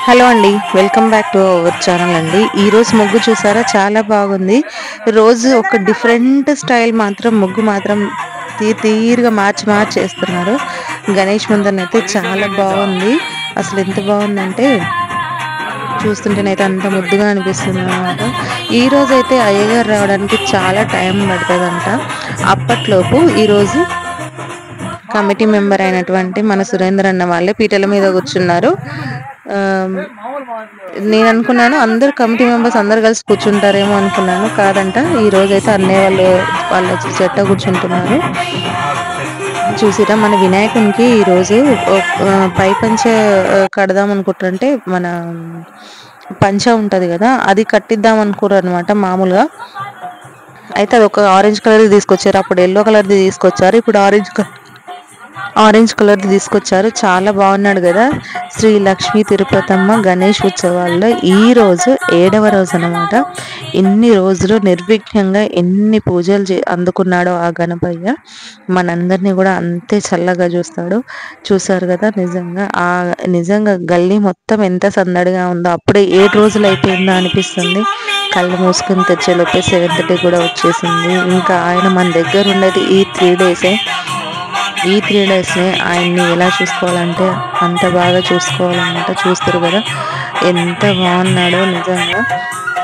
Hello అండి, welcome back to our channel అండి. ఈరోజు ముగ్గు చూసారా, చాలా బాగుంది. రోజు ఒక డిఫరెంట్ స్టైల్ మాత్రం ముగ్గు మాత్రం తీరుగా మార్చి చేస్తున్నారు. గణేష్ ముందరనైతే చాలా బాగుంది. అసలు ఎంత బాగుందంటే చూస్తుంటేనైతే అంత ముద్దుగా అనిపిస్తుంది అనమాట. ఈ రోజు అయితే అయ్యగారు రావడానికి చాలా టైం పడుతుందంట. అప్పట్లోపు ఈరోజు కమిటీ మెంబర్ అయినటువంటి మన సురేంద్ర అన్న వాళ్ళే పీటల మీద కూర్చున్నారు. నేను అనుకున్నాను అందరు కమిటీ మెంబర్స్ అందరు కలిసి కూర్చుంటారేమో అనుకున్నాను. కాదంట, ఈ రోజైతే అన్నయ్య వాళ్ళ చెట్ట కూర్చుంటున్నారు. చూసిరా, మన వినాయకునికి ఈరోజు పై పంచ కడదాం అనుకుంటారంటే మన పంచ ఉంటది కదా, అది కట్టిద్దాం అనుకున్నారు అనమాట. మామూలుగా అయితే అది ఒక ఆరెంజ్ కలర్ది తీసుకొచ్చారు. అప్పుడు ఎల్లో కలర్ది తీసుకొచ్చారు, ఇప్పుడు ఆరెంజ్ కలర్ది తీసుకొచ్చారు. చాలా బాగున్నాడు కదా. శ్రీ లక్ష్మీ తిరుపతమ్మ గణేష్ ఉత్సవాల్లో ఈ రోజు 7వ రోజు అనమాట. ఎన్ని రోజులు నిర్విఘ్నంగా ఎన్ని పూజలు అందుకున్నాడో ఆ గణపయ్య మనందరినీ కూడా అంతే చల్లగా చూస్తాడు. చూసారు కదా, నిజంగా గల్లీ మొత్తం ఎంత సందడిగా ఉందో. అప్పుడే 7 రోజులు అయిపోయిందా అనిపిస్తుంది. కళ్ళు మూసుకుని తెచ్చేలోపే 7th డే కూడా వచ్చేసింది. ఇంకా ఆయన మన దగ్గర ఉండేది ఈ 3 డేసే. ఈ 3 డేస్ని ఆయన్ని ఎలా చూసుకోవాలంటే అంత బాగా చూసుకోవాలన్నమాట. చూస్తారు కదా ఎంత బాగున్నాడో నిజంగా.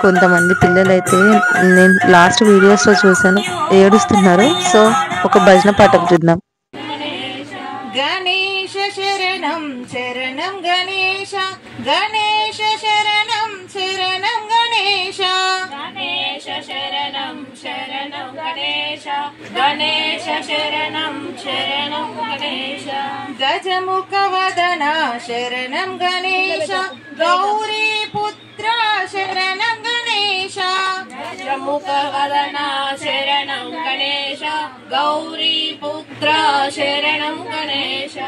కొంతమంది పిల్లలైతే నేను లాస్ట్ వీడియోస్లో చూసాను, ఏడుస్తున్నారు. సో ఒక భజన పాఠం చూద్దాం. గణేశ శరణం శరణం గణేశ, గణేశ శరణం శరణం గణేశ, గణేశ శరణం శరణం గణేశ, గణేశ శరణం శరణం గణేశ, గజముఖ వదన శరణం గణేశ, గౌరీ పుత్ర శరణం గణేశ, గజముఖ వదన శరణం గణేశ, గౌరీ పుత్ర శరణం గణేశ,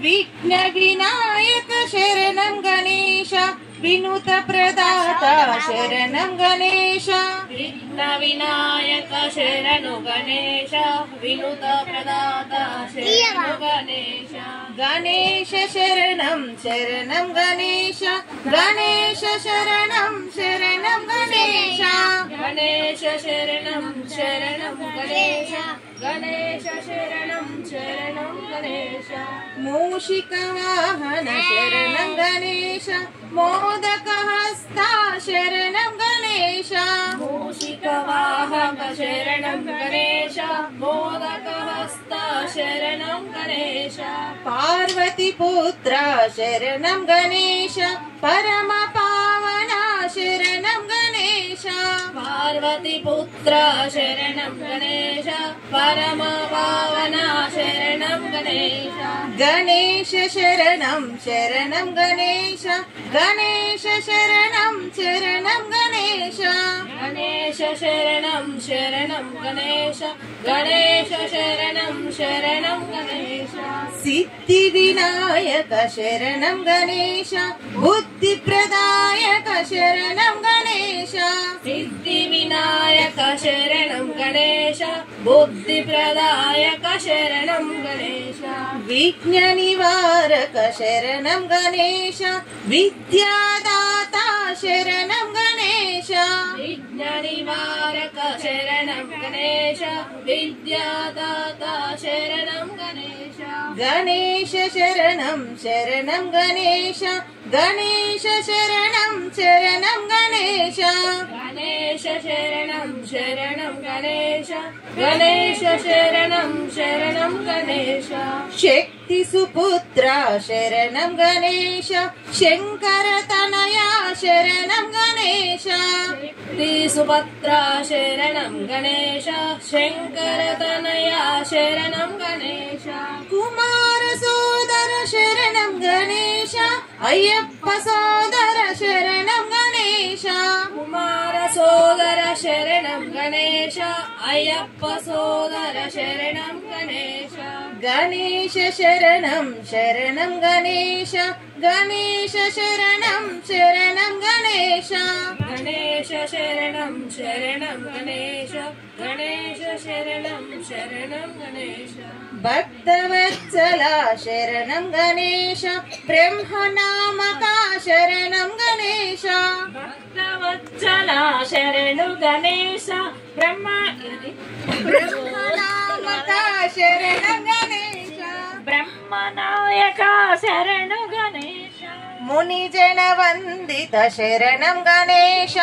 విఘ్న వినాయక శరణం గణేశ, వినుత ప్రదాత శరణం గణేశ, విఘ్న వినాయక శరణు గణేశ, వినుత ప్రదాత శరణు గణేశ, గణేశ శరణం శరణం గణేశ, గణేశ శరణం శరణం గణేశ, గణేశ శరణం శరణం గణేశ, గణేశ శరణం శరణం గణేశ, మూషిక వాహన శరణం గణేశ, మోదక హస్త శరణం గణేశ, మూషిక వాహక శరణం గణేశ, మోదక హస్త శరణం గణేశ, పార్వతి పుత్ర శరణం గణేశ, పరమ పావన శరణం గణేశ, పార్వతి పుత్ర శరణం గణేశ, పరమ పావన శరణం గణేశ, గణేశ శరణం శరణం గణేశ, గణేశ శరణం శరణం గణేశ, గణేశ శరణం శరణం గణేశ, గణేశ శరణం శరణం గణేశ, సిద్ధి వినాయక శరణం గణేశ, బుద్ధి ప్రదాయక శరణం గణేశ, సిద్ధి వినాయక శరణం గణేశ, బుద్ధి ప్రదాయక శరణం గణేశ, విఘ్న నివారక శరణం గణేశ, విద్యాదాత శరణం గణేశ, విఘ్న నివారక శరణం గణేశ, విద్యాదాత శరణం గణేశ, గణేశ శరణం శరణం గణేశ, గణేశ శరణం శరణం గణేశ, గణేశ శరణం శరణం గణేశ, గణేశ శరణం శరణం గణేశ, శక్తి సుపుత్ర శరణం గణేశ, శంకర తనయ శరణం గణేశ, శక్తి సుభద్ర శరణం గణేశ, శంకర తనయ శరణం గణేశ, కుమార సోదర శరణం గణేశ, అయ్యప్ప సోదర శరణం గణేశ, కుమార సోదర శరణం గణేశ, అయ్యప్ప సోదర శరణం గణేశ, గణేశ శరణం శరణం గణేశ, గణేశ శరణం శరణం గణేశ, గణేశ శరణం శరణం గణేశ, గణేశ శరణం శరణం గణేశ, భక్తవత్సల శరణం గణేశ, బ్రహ్మనామక శరణం గణేశ భక్తవత్సల శరణు గణేశ బ్రహ్మనామక శరణం గణేశ బ్రహ్మనాయక శరణు గణేశ ముని జన వందిత శరణం గణేశ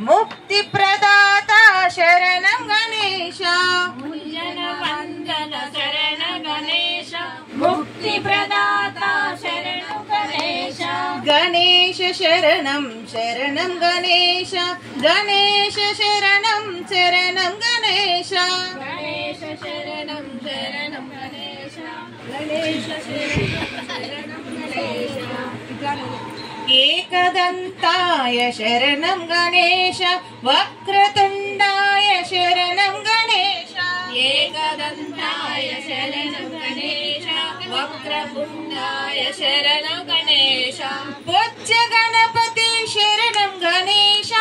ముక్తి ప్రదాత శరణం గణేశ జన వందన శరణ గణేశ ముక్తి ప్రదాత శరణు గణేశ గణేశ శరణం శరణం గణేశ గణేశ శరణం శరణం గణేశ గణేశ శరణం శరణం గణేశ గణేశ శరణం గణేశ ఏకదంతాయ శరణం గణేశ వక్రతుండాయ శరణం గణేశ ఏకదంతాయ శరణం గణేశ వక్రతుండాయ శరణం గణేశ బొజ్జ గణపతి శరణం గణేశ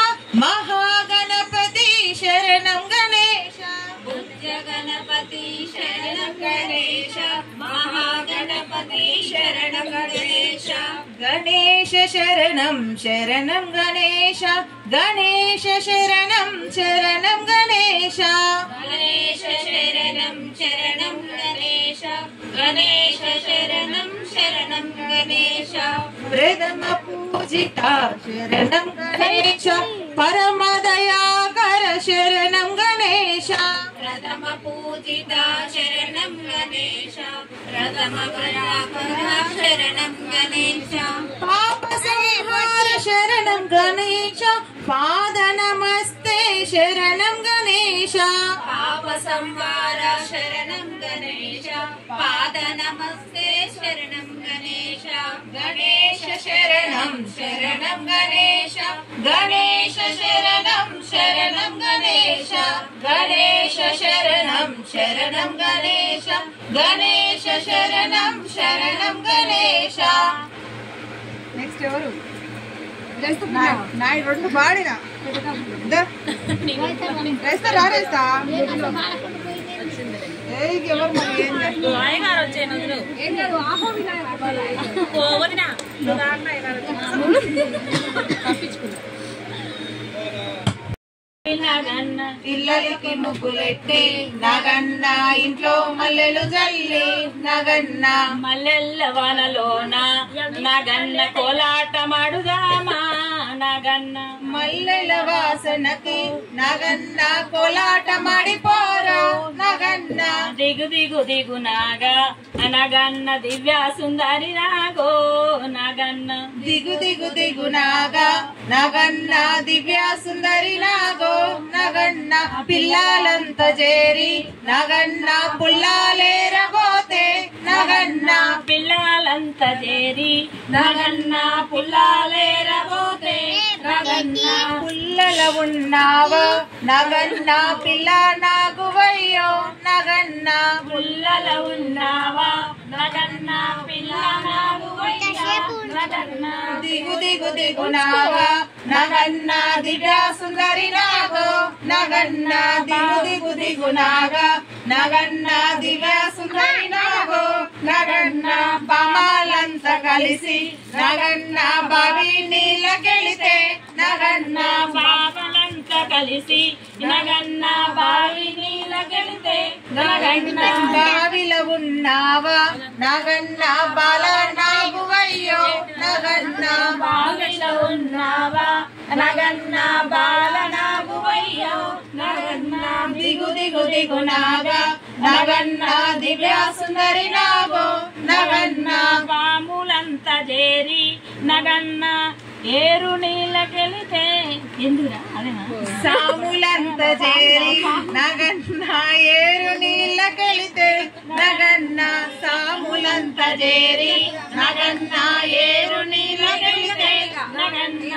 మహాగణపతి శరణం గణేశ బుద్ధ గణపతి శరణం గణేశ మహాగణపతి శరణం గణేశ గణేశ శరణం శరణం గణేశ గణేశ శరణం శరణం గణేశ గణేశ శరణం శరణం గణేశ గణేశ శరణం శరణం గణేశ ప్రథమ పూజిత శరణం గణేశ పరమ దయాకర శరణం గణేశ ప్రథమ పూజిత శరణం గణేశ ప్రథమ కళాకర శరణం గణేశ పాప సంహార శరణం గణేశ పాద నమస్తే శరణం గణేశ పాప సంహార శరణం గణేశ పాద నమస్తే శరణం గణేశ గణేశ శరణం శరణం గణేశ గణేశ శరణం శరణం గణేశ గణేశ శరణం శరణం గణేశ గణేశ శరణం శరణం గణేశ. నెక్స్ట్ ఎవరు నాయుడు రెండు పాడినా రేస్తా రారేస్తా ఎవరు మరి ఏం ఇల్లలకి ముగ్గులెట్టి నగన్న ఇంట్లో మల్లెలు జల్లి నగన్న మల్లెల్ల వనలోన నగన్న కోలాట మాడుదామా నగన్న మల్లెల వాసనకి నగన్న కోలాట మాడిపోరా నగన్న దిగు దిగు దిగు నాగా నగన్న దివ్య సుందరి నాగో నగన్న దిగు దిగు దిగు నాగా నగన్న దివ్య సుందరి నాగో నగన్న పిల్లలంతా చేరి నగన్న పుల్లాలేరబోతే నగన్న పిల్లలంతా చేరి నగన్న పుల్లాలేరబోతే నగన్న పుల్లల ఉన్నావా నగన్న పిల్ల నాగువయ్యో నగన్న పుల్లల ఉన్నావా నగన్న పిల్ల నాగువయ్యా నగన్న దిగు దిగు దిగు నాగా నగన్న దివ్య సుందరి నాగో నగన్న దిగు దిగు దిగు నాగా నగన్న దివ్య సుందరి నాగో నగన్న బామాలంతా కలిసి నగన్న బావి నీళ్ళకెళితే నగన్న బాబలంతా కలిసి నగన్న బావి నీళ్ళకెళితే నగన్న బావిలో ఉన్నావా నగన్న బాల నాగువయ్యో నగన్న బావిలో ఉన్నావా నగన్న బాల నాగువయ్యో నగన్న దిగు దిగు దిగు నాగా నగన్న దివ్య సుందరి నాగో నగన్న పాములంతా చేరి నగన్న ఏరు నీళ్ళకెళితే ఎందుకురా అదేనా సాములంతా చేరి నగన్న ఏరు నీళ్ళకెళితే నగన్న సాములంతా చేరి నగన్న ఏరు నీళ్ళకెళితే నగన్న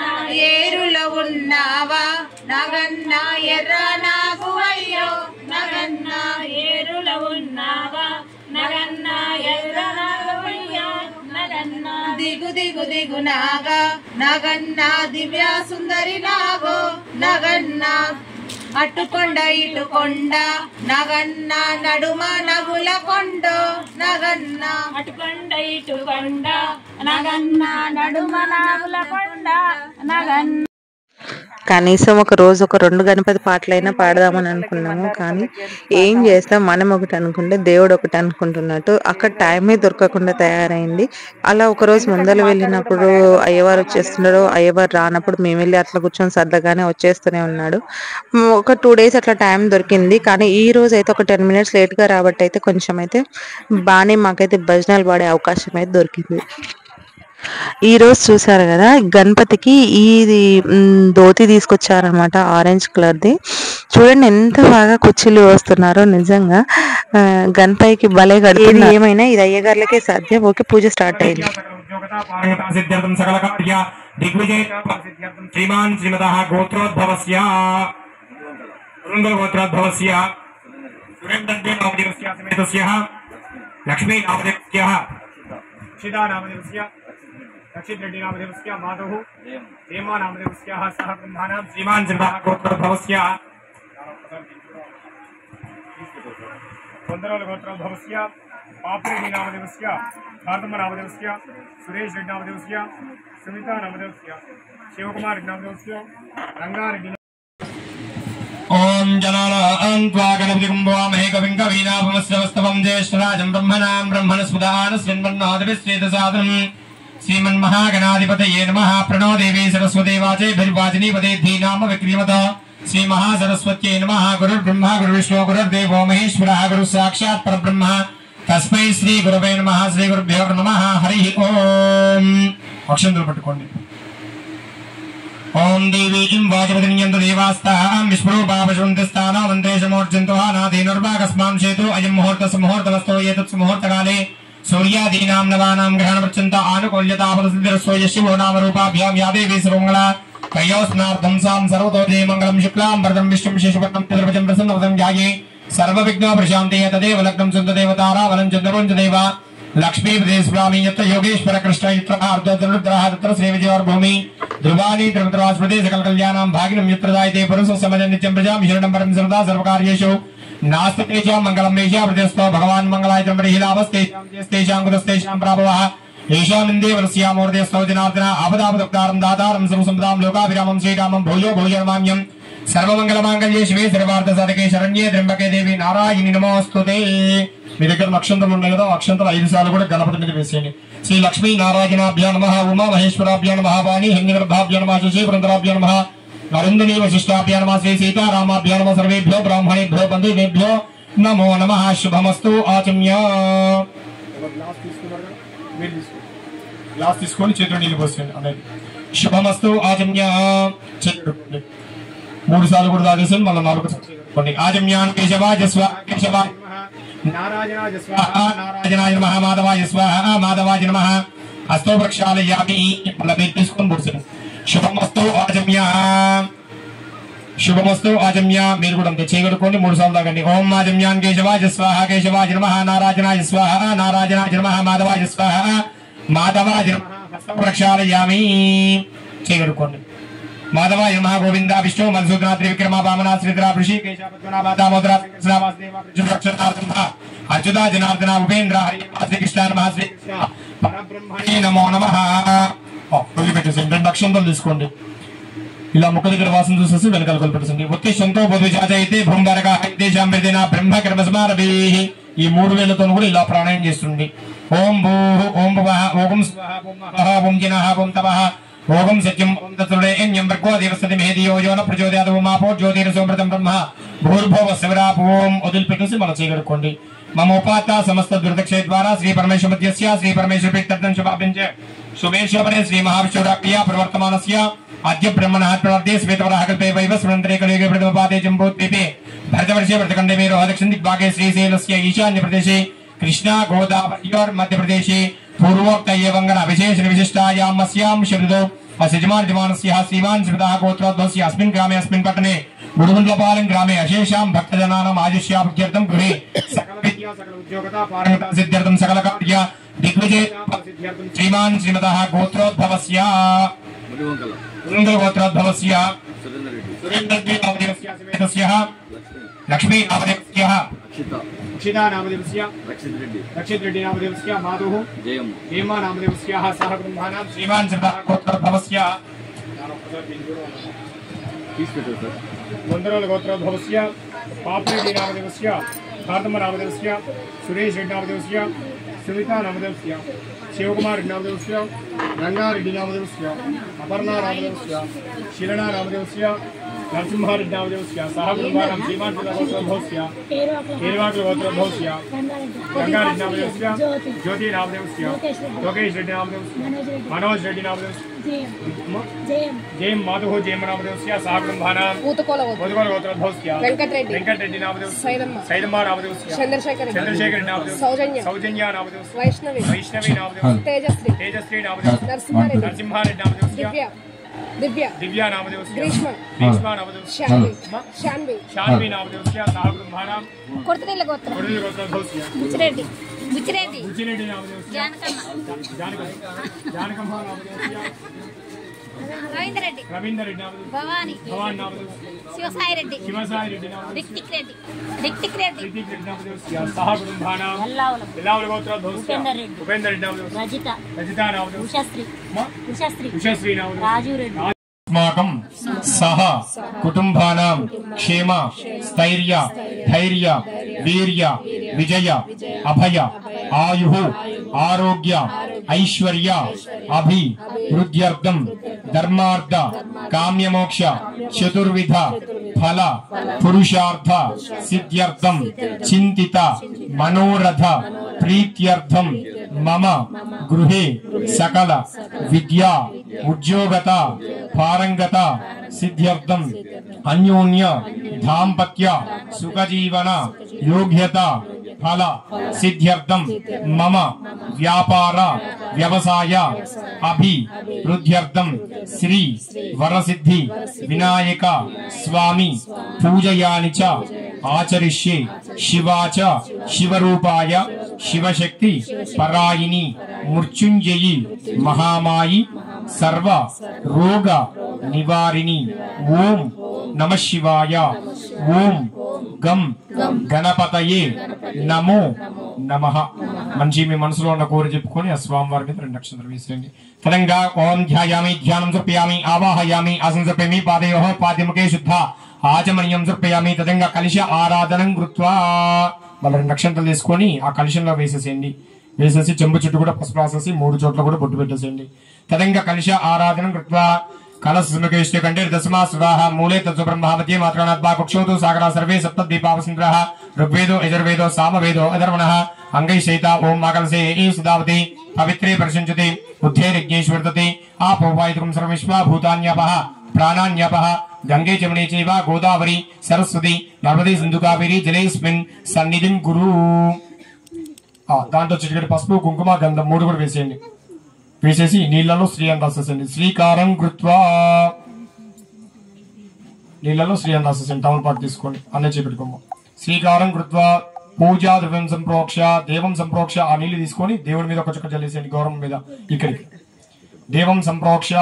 ఏరులో ఉన్నావా నగన్న ఎర్ర నాగువయ్యో నగన్న ఏరులో ఉన్నావా నగన్న ఎర్రనాగవయ్యా నగన్న దిగు దిగు దిగు నాగా నగన్న దివ్య సుందరి నాగో నగన్న అటుకొండ ఇటుకొండ నగన్న నడుమ నగుల కొండో నగన్న అటుకొండ ఇటుకొండ నగన్న నడుమ నాగుల కొండ నగన్న కనీసం ఒక రోజు ఒక 2 గణపతి పాటలైనా పాడదామని అనుకున్నాము. కానీ ఏం చేస్తాం, మనం ఒకటి అనుకుంటే దేవుడు ఒకటి అనుకుంటున్నట్టు అక్కడ టైమే దొరకకుండా తయారైంది. అలా ఒక రోజు ముందర వెళ్ళినప్పుడు అయ్యవారు వచ్చేస్తున్నాడు, అయ్యవారు రానప్పుడు మేము వెళ్ళి అట్లా కూర్చొని సర్దగానే వచ్చేస్తూనే ఉన్నాడు. ఒక 2 డేస్ అట్లా టైం దొరికింది. కానీ ఈ రోజు అయితే ఒక 10 మినిట్స్ లేట్గా రాబట్టి అయితే కొంచెం అయితే బాగానే మాకైతే భజనాలు పాడే అవకాశం అయితే దొరికింది. ఈ రోజు చూసారు కదా, గణపతికి ఇది ధోతి తీసుకొచ్చారనమాట, ఆరెంజ్ కలర్ది. చూడండి ఎంత బాగా కుర్చీలు వస్తున్నారో. నిజంగా గణపతికి భలే కడుతుంది. ఏమైనా ఇది అయ్యగారులకే సాధ్యం. ఓకే, పూజ స్టార్ట్ అయింది. లక్ష్మీ रक्षित रेड्डी नामदेवस्य माधुः हेमा नामदेवस्य सह ब्रह्माणां श्रीमान् श्रीमतः गोत्रोद्भवस्य वंदरोल गोत्रोद्भवस्य पापरेड्डी नामदेवस्य भारतम नामदेवस्य सुरेश रेड्डी नामदेवस्य सुमिता नामदेवस्य शिवकुमार रेड्डी नामदेवस्य रंगा रेड्डी ओम जनानां त्वा गणपतिं भवामहे कविं कवीनाभमस्तवस्तवं ज्येष्ठराजं ब्रह्मणां ब्रह्मणस्पदान श्रीमन्नादिविश्रेतसादनम् श्रीमन्महागणाधिपतये नमः। प्रणो देवी सरस्वती वाचे भिर्वाचिनीपते धीनाम विक्रीमत श्री महासरस्वत्यै नमः। गुरुर्ब्रह्मा गुरुर्विष्णु गुरुर्देवो महेश्वरः गुरुः साक्षात् परब्रह्म तस्मै श्री गुरवे नमः। श्री गुरुभ्यो नमः। हरि ओम अक्षंतलु पट्टुकोंडि। ओम देवीं वाचपतिन्यन्तु देवास्तां विष्णुरूपापशुन्तिस्थानो मन्त्रेशमोर्जन्तु नादेनुर्भागस्मां शेतु अयं मुहूर्तस् मुहूर्तमस्तो एतत् मुहूर्तकाले सूर्यादीनां नवानां ग्रहणवृच्छन्त आनुकूल्यतापदसिद्धिरस्व यशिवो नाम रूपाभ्यां या देवी सर्वमङ्गला कयोस्नार्थं सां सर्वतो जयमङ्गलं शुक्लां वरदं विष्णुं शेषवर्णं चतुर्भुजं प्रसन्नवदनं ध्याये सर्वविघ्नोपशान्तिये तदेव लग्नं सुन्ददेवतारावलं चन्द्रवं च देव लक्ष्मीपदे स्वामी यत्र योगेश्वर कृष्ण यत्र अर्धरुद्रः तत्र श्रीविजयोर्भूमि ध्रुवाणी त्रिपुत्रास्मृते सकलकल्याणां भागिनं यत्र दायते पुरुषः समजं नित्यं प्रजां शरणं परं सर्वदा सर्वकार्येषु नास्ति तेषां मङ्गलं मेषा प्रत्यस्तो भगवान् मङ्गलाय त्र्यम्बकहिलावस्तेषां कुतस्तेषां प्राभवः येषामिन्देवरस्यामूर्तेस्तौ जनार्दन आपदापदुक्तारं दातारं सर्वसम्पदां लोकाभिरामं श्रीरामं भूयो भूयो नमाम्यं सर्वमङ्गलमाङ्गल्ये शिवे सर्वार्थसाधके शरण्ये त्र्यम्बके देवी नारायणि नमोस्तुते। మీ దగ్గర అక్షంతలు ఉన్నాయి కదా, అక్షంతలు 5 సార్లు కూడా గణపతి మీద వేసేయండి. శ్రీ లక్ష్మీ నారాయణాభ్యో నమః, ఉమా మహేశ్వరాభ్యో నమః, వాణి హిరణ్యగర్భాభ్యో నమః, శశి పురంధరాభ్యో నమః, నరేంద్రనీ వశిష్టాభ్యో నమః, శ్రీ సీతారామాభ్యో నమః, సర్వేభ్యో బ్రాహ్మణేభ్యో బంధువేభ్యో నమో నమః. శుభమస్తు. ఆచమ్య. గ్లాస్ తీసుకొని చేతులు నీళ్ళు పోసేయండి అనేది. శుభమస్తు. ఆచమ్య. 3 సార్లు కూడా తాగేసాను, మళ్ళీ 4 సార్లు. ఆచమ్యాన్ కేశవాయ స్వాహ కేశవాయ नारायणाय स्वाहा नारायणाय नमः माधवाय स्वाहा माधवाय नमः हस्तो प्रक्षालयामि मतलब తీసుకొని బుర్సను శుభమస్తు ఆజమ్య శుభమస్తు ఆజమ్య. మీరు కూడా అంతే చేయగలుగుకోండి, 3 సార్లు తాగండి. ఓం ఆజమ్యాన్ కేశవాయ స్వాహా కేశవాయ నమః నారాయణాయ స్వాహా నారాయణాయ నమః మాధవాయ స్వాహా మాధవాయ నమః హस्तो ప్రక్షాలయామి చేయగలుగుకోండి. माधवाय नमः गोविंदा विष्णु मधुसूदना त्रिविक्रमा वामना श्रीधरा ऋषि केशव पद्मनाभ दामोदरा कृष्ण वासुदेव अर्जुन रक्षणार्थं अच्युता जनार्दन उपेन्द्र हरि श्री कृष्ण नमः श्री कृष्ण परब्रह्मणे नमो नमः. వదిలిపెట్టేసండి. 2 అక్షంతలు తీసుకోండి. ఇలా ముఖ దగ్గర వాసన చూసేసి వెనకాల కొలిపెట్టేసండి. ఉత్తిష్టంతో బోధుజాతైతే భృంబరగా దేశాంబరిదేన బ్రహ్మ కర్మస్మారభీః. ఈ 3 వేలతో కూడా ఇలా ప్రాణాయామం చేస్తుంది. ఓం భూః ఓం భువః ఓం స్వః ఓం మహః ఓం జినః ఓం తపః ఓం సత్యం ఓం తత్తుడేన్యం భర్గో దేవస్థతి మేధియో యోన ప్రచోదయాత్ ఓం ఆపో జ్యోతిరసోమృతం బ్రహ్మ భూర్భువ శివరాప్. ఓం వదిలిపెట్టేసి మనం చేయగలుగుకోండి. మమ ఉపాత సమస్త దుర్దక్షయ ద్వారా శ్రీ పరమేశ్వరమధ్యస్య శ్రీ పరమేశ్వర ప్రీత్యర్థం శుభాభించే శుభేశ్వరే శ్రీ మహావిష్ణురాజ్ఞా ప్రవర్తమానస్య అద్య బ్రహ్మణాత్మవర్తే శ్వేతవరాహకల్పే వైవ స్మరంతరే కలియుగే ప్రథమపాదే జంబోద్వీపే భరతవర్షే భరతఖండే మే రోహదక్షిణ దిగ్భాగే శ్రీశైలస్య ఈశాన్య ప్రదేశే कृष्णा गोदावरी मध्य प्रदेश पूर्वोक्त एवं विशेष विशिष्टायां अस्यां शब्दो असिजमानस्य श्रीमान श्रीमतः गोत्रोद्भवस्य अस्मिन् ग्रामे अस्मिन् पट्टने गुरुगुण्डलपालं ग्रामे अशेषां भक्तजनानां आयुष्याभिवृद्ध्यर्थं गृहे सकल विद्या सकल उद्योगता पारंगता सिद्ध्यर्थं सकल कार्य दिग्विजयता सिद्ध्यर्थं श्रीमान श्रीमतः गोत्रोद्भवस्य गोत्रोद्भवस्य सुरेन्द्रजी नामदेवस्य समेतस्य लक्ष्मी नामदेवस्य अक्षिता नामदेवस्य रक्षित रेड्डी नामदेवस्य माधुः हेमा नामदेवस्य सह ब्रह्माणां श्रीमान श्रीमतः गोत्रोद्भवस्य मंदरोल गोत्रोद्भवस्य पापरेड्डी नामदेवस्य भारतम नामदेवस्य सुरेश रेड्डी नामदेवस्य सुमिता नामदेवस्य शिवकुमार रेड्डी नामदेवस्य रंगारेड्डी नामदेवस्य अपर्णा नामदेवस्य शिरणा नामदेवस्य नरसिंहारेड्डी नामदेवस्य सहकुटुंबानां श्रीमान गोत्रोद्भवस्य एर्वाकल गोत्रोद्भवस्य रंगारेड्डी नामदेवस्य ज्योति नामदेवस्य लोकेश रेड्डी नामदेवस्य मनोज रेड्डी नामदेवस्य जयम माधव जयम नामदेवस्य सहकुटुंबानां ऊतकोल गोत्रोद्भवस्य वेंकटरेड्डी नामदेवस्य सैदम्मा नामदेवस्य चंद्रशेखर रेड्डी नामदेवस्य सौजन्या नामदेवस्य वैष्णवी नामदेवस्य तेजश्री नामदेवस्य नरसिंहारेड्डी नामदेवस्य दिव्या नामदेवस्य ग्रीष्मा नामदेवस्य शान्वी नामदेवस्य सहकुटुंबानां कोर्तनेल्ल गोत्रोद्भवस्य बुच्चिरेड्डी नामदेवस्य जानकम्मा नामदेवस्य रवींद्र रेड्डी भवानी नामदेवस्य शिवसाई रेड्डी ऋतिक रेड्डी नामदेवस्य सहकुटुंबानां एल्लावल गोत्रोद्भवस्य उपेंद्र रेड्डी नामदेवस्य रजिता नामदेवस्य उषश्री नामदेवस्य राजू रेड्डी अस्माकं सह कुटुंबानां क्षेम स्थैर्य धैर्य वीर्य विजय अभय आयुः आरोग्य ऐश्वर्य अभिवृद्ध्यर्थं धर्मार्थ काम्यमोक्ष चतुर्विध फल पुरुषार्थ सिद्ध्यर्थं चिंतित मनोरथ प्रीत्यर्थं मम गृहे सकल विद्या उद्योगत पारंगत सिद्ध्यर्थं अन्योन्य दाम्पत्य सुखजीवन योग्यता फल सिद्ध्यर्थं मम व्यापार व्यवसाय अभिवृद्ध्यर्थं श्री वरसिद्धि विनायक स्वामी पूजयानि च आचरिष्ये शिवा च शिवरूपाय शिवशक्ति परायिनी मृत्युंजयी महामायी सर्व रोग निवारिणी ओम नमः शिवाय ओम गम गणपतये नमो नमः మంచి మీ మనసులో ఉన్న కోరి చెప్పుకొని ఆ స్వామి వారి మీద 2 అక్షంతలు వేసేయండి తరంగా ఓం ధ్యాయామి ధ్యానం సమర్పయామి ఆవాహయామి ఆసనం సమర్పయామి పాదయోః పాద్యముఖే శుద్ధ ఆచమనీయం సమర్పయామి తదంగా కలశ ఆరాధనం కృత్వా మళ్ళీ 2 అక్షంతలు తీసుకొని ఆ కలశంలో వేసేసేయండి వేసేసి చెంబు చుట్టూ కూడా పసుపు రాసేసి 3 చోట్ల కూడా బొట్టు పెట్టేసేయండి తదంగా కలశ ఆరాధనం కృత్వా कलशे कंठे दशमा स्वाहा मूले तत्व ब्रह्म मध्ये मात्राणात्मा कुक्षोतु सागरा सर्वे सप्तद्वीपावसुंदरः ऋग्वेदो यजुर्वेदो सामवेदो अधर्वणः अंगैशैता ओम माकलसे सुदावति पवित्रे परिषञ्चते बुद्धे यज्ञेश्वर्तते आपोवायितुं सर्वविश्वा भूतान्यापः प्राणान्यापः गंगे जमुने चैव गोदावरी सरस्वती नर्मदे सिंधु कावेरी जलेस्मिन् सन्निधिं कुरु दांట్లో చిటికెడు పసుపు కుంకుమ గంధం 3 కూడా వేసేయండి వేసేసి నీళ్ళలో శ్రీ అని రాసేసండి శ్రీకారం కృత్వా నీళ్ళలో శ్రీ అని రాసేసండి తమలపాకు తీసుకోండి అన్నీ చేపెట్టుకోము శ్రీకారం కృత్వా పూజా ద్రవ్యం సంప్రోక్ష దేవం సంప్రోక్ష ఆ నీళ్ళు తీసుకొని దేవుడి మీద ఒక చుక్క చల్లేసేయండి గౌరవం మీద ఇక్కడికి దేవం సంప్రోక్ష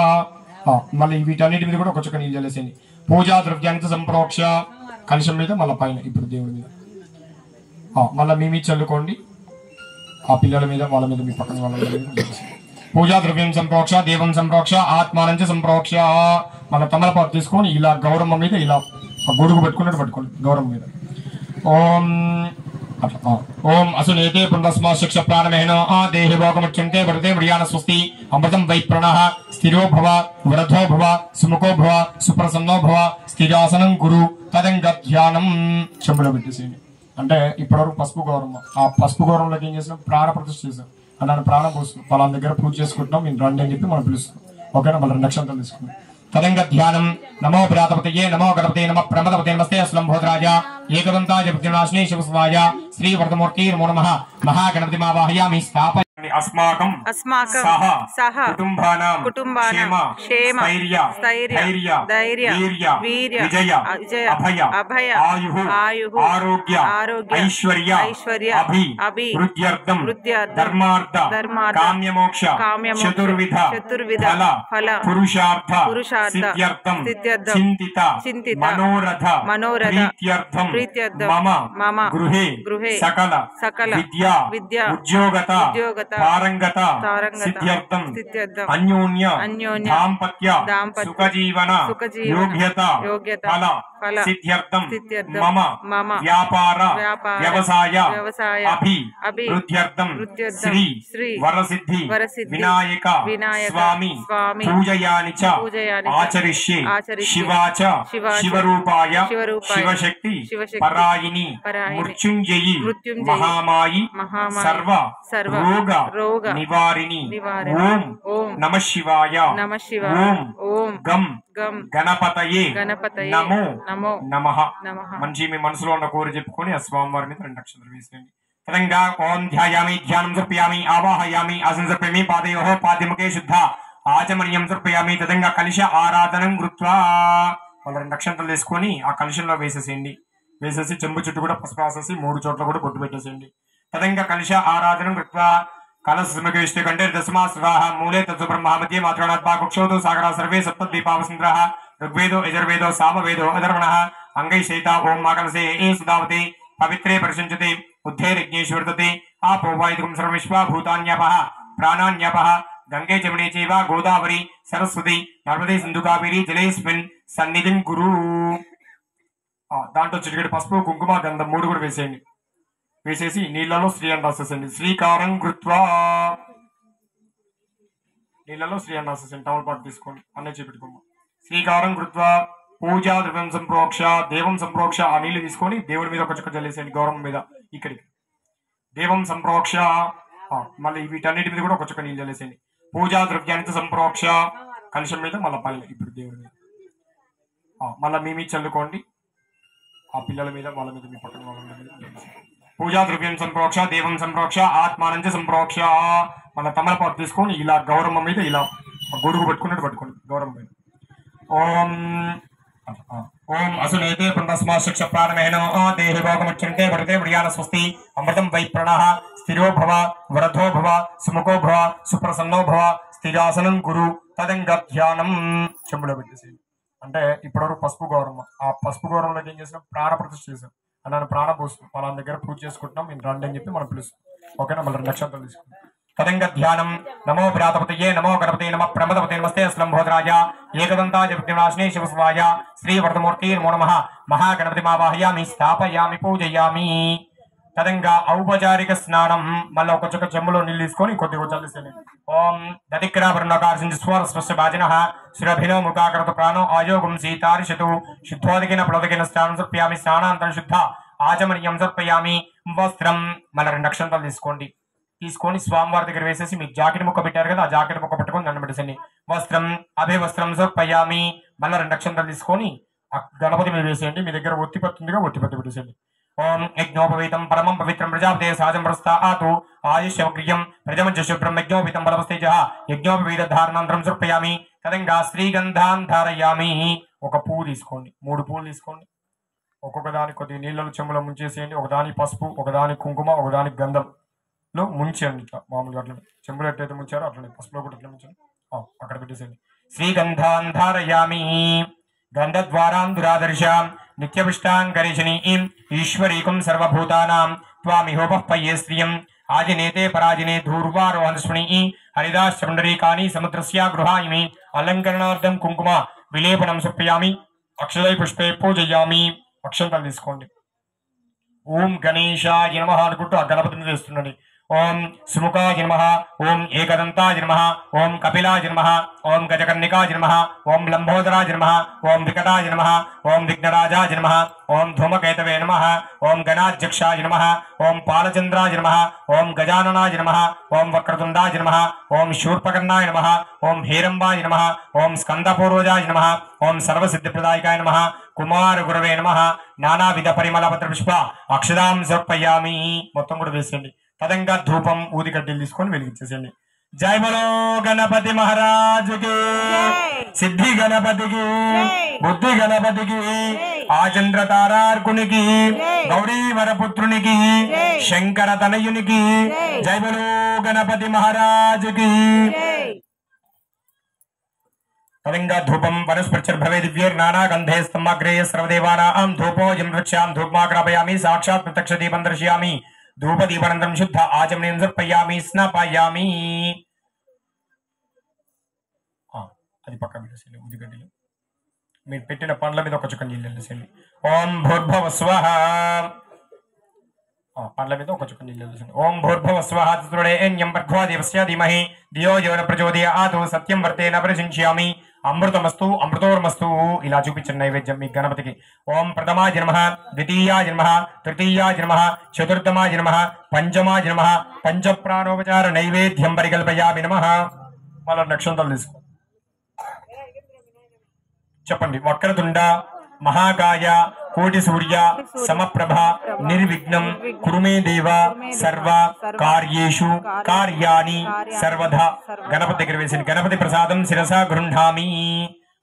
మళ్ళీ వీటన్నిటి మీద కూడా ఒక చుక్క నీళ్ళు చల్లేసేయండి పూజా ద్రవ్యానికి సంప్రోక్ష కలశం మీద మళ్ళీ పైన ఇప్పుడు దేవుడి మీద మళ్ళీ మీ మీద చల్లుకోండి ఆ పిల్లల మీద వాళ్ళ మీద మీ పక్కన వాళ్ళ మీద పూజా ద్రవ్యం సంప్రోక్ష దేవం సంప్రోక్ష ఆత్మానంచ సంప్రోక్ష మన తమలపాకు తీసుకొని ఇలా గౌరమ్మ మీద ఇలా గొడుగు పెట్టుకున్నట్టు పట్టుకోండి గౌరమ్మ మీద ఓం ఓం అసునేతే పునరస్మా శిక్ష ప్రాణమేన దేహి భోగముచ్యంతే వృతే మ్రియాణ స్వస్తి అమృతం వై ప్రణః స్థిరో భవ వరధో భవ సుముఖో భవ సుప్రసన్నో భవ స్థిరాసనం గురు తదంగ ధ్యానం చెంబులో పెట్టేసేయండి అంటే ఇప్పటివరకు పసుపు గౌరమ్మ ఆ పసుపు గౌరవంలోకి ఏం చేసినాం ప్రాణ ప్రతిష్ఠ చేసాం అంటే ప్రాణం పోస్తున్నాం వాళ్ళ దగ్గర పూజ చేసుకుంటున్నాం మీరు రండి అని చెప్పి మనం పిలుస్తున్నాం ఓకేనా మళ్ళీ 2 అక్షంతలు తీసుకున్నాం తదంగ ధ్యానం నమో భ్రాతపతయే నమో గణపతే నమ ప్రమదపతే నమస్తే అస్లంభోధరాజ ఏకదంతాయ ప్రతినాశినే శివస్వాయ శ్రీ వరదమూర్తి నమో నమః మహాగణపతి మావాహయామి స్థాపయ अस्माकं सह कुटुंबानां क्षेम स्थैर्य वीर्य विजय अभय आयुः आरोग्य ऐश्वर्य अभिवृद्ध्यर्थं धर्मार्थ काम्यमोक्ष चतुर्विध फल पुरुषार्थ सिद्ध्यर्थं चिंतित मनोरथ प्रीत्यर्थं मम गृहे सकल विद्या उद्योगता పారంగత సిద్ధ్యర్థం అన్యోన్య దాంపత్య సుఖజీవన యోగ్యత ఫల సిద్ధ్యర్థం మమ వ్యాపార వ్యవసాయ అభివృద్ధ్యర్థం శ్రీ వరసిద్ధి వినాయక స్వామి పూజయాని చ ఆచరిష్యే శివాచ శివరూపాయ శివశక్తి పరాయిని మృత్యుంజయి మహామాయి సర్వ రోగ నివారిణి ఓం నమః శివాయ ఓం గం గణపతయే నమో నమః. మంచి మీ మనసులో ఉన్న కోరి చెప్పుకొని ఆ స్వామివారిని 2 అక్షరాలు వేసేయండి. తదంగా ఓం ధ్యాయామి ధ్యానం సమర్పయామి ఆవాహయామి ఆసనం సమర్పయామి పాదయోః పాద్యముఖే శుద్ధ ఆచమనీయం సమర్పయామి. తదంగా కలశ ఆరాధనం కృత్వా వాళ్ళ 2 అక్షంతలు తీసుకొని ఆ కలశంలో వేసేసేయండి. వేసేసి చెంబు చుట్టూ కూడా పసుపు రాసేసి 3 చోట్ల కూడా బొట్టు పెట్టేసేయండి. తదంగా కలశ ఆరాధనం కృత్వా కలశ కంటే దశమా స్వాహ మూలే తత్వ బ్రహ్మమధ్యే మాత్రానాత్మా కుక్షోతో సాగరా సర్వే సప్తద్వీపావసుందరః ఋగ్వేదో యజుర్వేదో సామవేదో అధర్వణః అంగై శైత ఓం మాకలసే ఏ సుధావతే పవిత్రే పరిశుంచతే ఉద్ధేర్యజ్ఞేశ్వర్తతే ఆపో వాయుదుకం సర్వవిశ్వా భూతాన్యపః ప్రాణాన్యపః గంగే జమునే చైవ గోదావరి సరస్వతి నర్మదే సింధు కావేరి జలేస్మిన్ సన్నిధిం గురు. దాంట్లో చిటికెడు పసుపు కుంకుమ గంధం 3 కూడా వేసేయండి. వేసేసి నీళ్లలో శ్రీ అని రాసేసండి. శ్రీకారం కృత్వా నీళ్లలో శ్రీ అని రాసేసండి. టవల్ పాటు తీసుకోండి అన్నీ చేపెట్టుకోమ్మ. శ్రీకారం కృత్వా పూజా ద్రవ్యం సంప్రోక్ష దేవం సంప్రోక్ష ఆ నీళ్లు తీసుకొని దేవుడి మీద ఒక చుక్క జల్లేసేయండి. గౌరవం మీద ఇక్కడికి దేవం సంప్రోక్ష మళ్ళీ వీటన్నిటి మీద కూడా ఒక చుక్క నీళ్ళు జల్లేసేయండి. పూజా ద్రవ్యానికి సంప్రోక్ష కలుషం మీద మళ్ళీ పల్లె ఇప్పుడు దేవుడి మీద మళ్ళీ మీ చల్లుకోండి. ఆ పిల్లల మీద వాళ్ళ మీద మీ పక్కన వాళ్ళ మీద పూజా ద్రవ్యం సంప్రోక్ష దేవం సంప్రోక్ష ఆత్మానంచ సంప్రోక్ష మన తమలపాటు తీసుకొని ఇలా గౌరమ్మ మీద ఇలా గొడుగు పట్టుకున్నట్టు పట్టుకోండి గౌరమ్మ మీద. ఓం ఓం అసునేతే పునస్మాశిక్ష ప్రాణమేన దేహి భోగముచ్యంతే వృతే వ్రియాన స్వస్తి అమృతం వై ప్రణః స్థిరో భవ వరదో భవ సుముఖో భవ సుప్రసన్నో భవ స్థిరాసనం గురు. తదంగ ధ్యానం చెంబులో పెట్టేసి అంటే ఇప్పటివరకు పసుపు గౌరమ్మ ఆ పసుపు గౌరవంలోకి ఏం చేసినాం ప్రాణ ప్రతిష్ఠ చేసాం. అన్నాను ప్రాణ పోస్తాం వాళ్ళ దగ్గర పూజ చేసుకుంటున్నాం మీరు రండి అని చెప్పి మనం పిలుస్తాం. ఓకేనా మళ్ళీ 2 నక్షత్రాలు తీసుకుంటాం. తదంగ ధ్యానం నమో ప్రాతపతయే నమో గణపతే నమ ప్రమదపతే నమస్తే స్లంభోదరాయ ఏకదంతాయ విఘ్ననాశినే శివస్వాయ శ్రీ వరదమూర్తి నమో నమః. మహాగణపతి మావాహయామి స్థాపయామి పూజయామి. తదంగా ఔపచారిక స్నానం మళ్ళీ ఒక చుక్క చెంబులో నీళ్ళు తీసుకొని కొద్దిగా చల్లిసేయండి. ఓం దతిక్రాభరణకార్షించి స్వరస్పశ్య భాజనః శిరభినో ముఖాకరత ప్రాణో ఆయోగం సీతారిషతు శుద్ధోదకిన ప్లవదకిన స్నానం సమర్పయామి. స్నానాంతరం శుద్ధ ఆచమనీయం సమర్పయామి. వస్త్రం మళ్ళీ 2 అక్షంతలు తీసుకోండి. తీసుకొని స్వామివారి దగ్గర వేసేసి మీకు జాకెట్ ముక్క పెట్టారు కదా ఆ జాకెట్ ముక్క పట్టుకొని దండం పెట్టేసండి. వస్త్రం అభివస్త్రం సమర్పయామి. మళ్ళీ 2 అక్షంతలు తీసుకొని గణపతి మీద వేసేయండి. మీ దగ్గర ఒత్తిపత్తుందిగా ఒత్తిపత్తి పెట్టేసండి. ఓం యజ్ఞోపవీతం పరమం పవిత్రం ప్రజాపతే సాజం ప్రస్థాతు ఆయుష్యగ్రియం ప్రజమంచ శుభ్రం యజ్ఞోపవీతం బలవస్తేజ యజ్ఞోపవీత ధారణాంతరం సమర్పయామి. తదంగా శ్రీగంధాన్ ధారయామి. ఒక పువ్వు తీసుకోండి 3 పువ్వులు తీసుకోండి. ఒక్కొక్క దాని కొద్దిగా నీళ్ళలో చెంబులో ముంచేసేయండి. ఒకదాని పసుపు ఒకదాని కుంకుమ ఒకదాని గంధంలో ముంచేయండి. ఇట్లా మామూలుగా అట్లనే చెంబులో ఎట్లయితే ముంచారో అట్లనే పసుపులో కూడా అట్లా ముంచండి. అక్కడ పెట్టేసేయండి. శ్రీగంధాన్ ధారయామి. గంధద్వారాం దురాదర్శాం నిత్యపుష్టాంకరిషిణీ ఈశ్వరీకం సర్వభూతానాం త్వామిహోపఃపయ్యే శ్రియం ఆజినేతే పరాజినే ధూర్వారోహన్స్మణి హరిదాశ్చండరీకాని సముద్రస్య గృహాయిమి. అలంకరణార్థం కుంకుమ విలేపనం సమర్పయామి. అక్షరై పుష్పే పూజయామి. అక్షంతలు తీసుకోండి. ఓం గణేశాయ నమః అనుకుంటూ ఆ గణపతిని చేస్తుండండి. ఓం సుముఖాయ నమః ఓం ఏకదంతాయ నమః ఓం కపిలాయ నమః ఓం గజకర్ణికాయ నమః ఓం లంబోదరాయ నమః ఓం వికటాయ నమః ఓం విఘ్నరాజాయ నమః ఓం ధూమకేతవే నమః ఓం గణాధ్యక్షాయ నమః ఓం పాలచంద్రాయ నమః ఓం గజాననాయ నమః ఓం వక్రతుండాయ నమః ఓం శూర్పకర్ణాయ నమః ఓం హేరంబాయ నమః ఓం స్కందపూర్వజాయ నమః ఓం సర్వసిద్ధిప్రదాయకాయ నమః కుమార గురవే నమః. నానావిధ పరిమళ పత్ర పుష్ప అక్షదాం సమర్పయామి. మొత్తం కూడా వేసేయండి. తదంగా ధూపం ఊది కడ్డీలు తీసుకొని వెలిగించేసేయండి. జై బలో గణపతి మహారాజుకి సిద్ధి గణపతికి బుద్ధి గణపతికి ఆచంద్ర తారార్కునికి గౌరీ వరపుత్రునికి శంకర తనయునికి జై బలో గణపతి మహారాజుకి. తదంగా ధూపం వనస్పృతిర్భవే దివ్యైర్నానా గంధే స్తమగ్రేయ సర్వదేవానాం ధూపోయం వృక్షాం ధూపమాగ్రాపయామి. సాక్షాత్ ప్రత్యక్ష దీపం దర్శయామి. ధూపదీపనందరం శుద్ధ ఆచమనీయం సమర్పయామి స్నాపయామి. అది పక్క పెట్టేసి ఉదిగడ్డలు మీరు పెట్టిన పండ్ల మీద ఒక చుక్క నీళ్ళు వెళ్ళేసేయండి. ఓం భూర్భువ స్వః. పండ్ల మీద ఒక చుక్క నీళ్ళు వెళ్ళేసేయండి. ఓం భూర్భువ స్వః తత్పురుషేణ్యం భర్గో దేవస్య ధీమహి ధియో యో న ప్రచోదయాత్ సత్యం వర్తేన ప్రశంస్యామి. అమృతమస్తు అమృతోర్మస్తు. ఇలా చూపించిన నైవేద్యం మీ గణపతికి. ఓం ప్రథమాయ నమః, ద్వితీయాయ నమః, తృతీయాయ నమః, చతుర్థమాయ నమః, పంచమాయ నమః. పంచప్రాణోపచార నైవేద్యం పరికల్పయామి నమః. మళ్ళీ నక్షత్రాలు తీసుకో చెప్పండి. వక్రతుండ మహాకాయ కోటి సూర్య సమప్రభ నిర్విఘ్నం కురుమే దేవ సర్వ కార్యేషు కార్యాణి సర్వదా. గణపతి దగ్గర వేసింది. గణపతి ప్రసాదం శిరస గృహ్ణామి.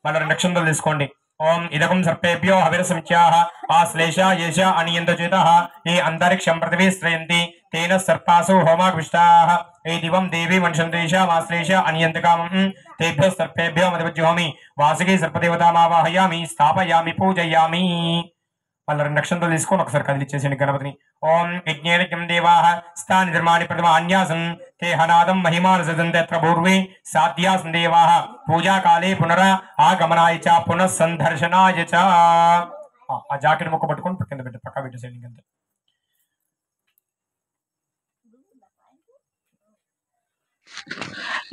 మళ్ళీ నక్షత్రాలు తీసుకోండి. ఓం ఇదకం సర్పేభ్యో హవిరసమిత్యాః ఆశ్లేష ఏష అనియంత చేతః ఏ అంతరిక్షం పృథివీ శ్రయంతి తేన సర్పాసు హోమాగ్విష్టాః ఏ దివం దేవి మనుషంతేష ఆశ్లేష అనియంతకామం తేభ్యో సర్పేభ్యో మదివజ్జోమి వాసుకి సర్పదేవతామావాహయామి స్థాపయామి పూజయామి. మళ్ళీ నక్షత్రాలు తీసుకొని ఒకసారి కదిలిచ్చేసేయండి గణపతిని. ఓం యజ్ఞేన దేవాః స్థాని ధర్మాణి ప్రథమాన్యాసం ते हनादं महिमान सदन्ते अत्र पूर्वे साध्यासं देवाः पूजाकाले पुनरा आगमनाय च पुनः संदर्शनाय च. ఆ జాకెట్ ముక్క పట్టుకొని కింద పెట్టి పక్క పెట్టేసేయండి. ఇంకంతే.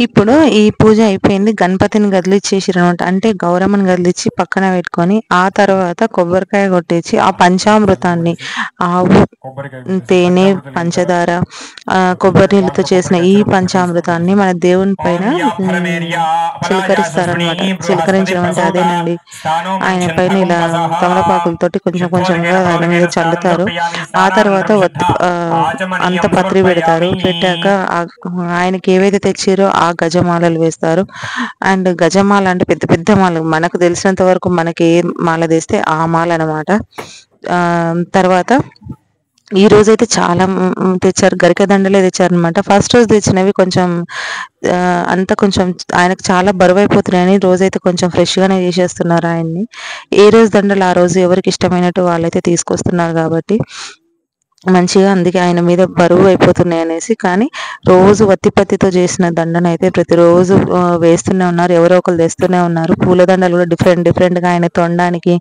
ఇప్పుడు ఈ పూజ అయిపోయింది. గణపతిని గదిలిచ్చేసిరు అనమాట. అంటే గౌరమ్మని గదిలిచ్చి పక్కన పెట్టుకొని ఆ తర్వాత కొబ్బరికాయ కొట్టేసి ఆ పంచామృతాన్ని ఆవు తేనె పంచదార కొబ్బరి నీళ్ళతో చేసిన ఈ పంచామృతాన్ని మన దేవుని పైన చిలకరిస్తారనమాట. చిలకరించడం అంటే అదేనండి, ఆయన పైన ఇలా తమలపాకులతోటి కొంచెం కొంచెంగా ఆయన మీద చల్లుతారు. ఆ తర్వాత అంత పత్రి పెడతారు. పెట్టాక ఆయనకి ఏవైతే తెచ్చిరో ఆ గజమాలలు వేస్తారు. అండ్ గజమాల అంటే పెద్ద పెద్ద మాల, మనకు తెలిసినంత వరకు మనకి ఏ మాల తెస్తే ఆ మాల అనమాట. తర్వాత ఈ రోజైతే చాలా తెచ్చారు, గరిక దండలే తెచ్చారనమాట. ఫస్ట్ రోజు తెచ్చినవి కొంచెం కొంచెం ఆయనకు చాలా బరువు అయిపోతున్నాయని రోజైతే కొంచెం ఫ్రెష్గానే చేసేస్తున్నారు ఆయన్ని. ఏ రోజు దండలు ఆ రోజు ఎవరికి ఇష్టమైనట్టు వాళ్ళైతే తీసుకొస్తున్నారు కాబట్టి మంచిగా, అందుకే ఆయన మీద బరువు అయిపోతున్నాయి అనేసి. కానీ రోజు వత్తిపత్తితో చేసిన దండను అయితే ప్రతిరోజు వేస్తూనే ఉన్నారు, ఎవరో ఒకరు తెస్తూనే ఉన్నారు. పూలదండలు కూడా డిఫరెంట్గా ఆయన తొండానికి,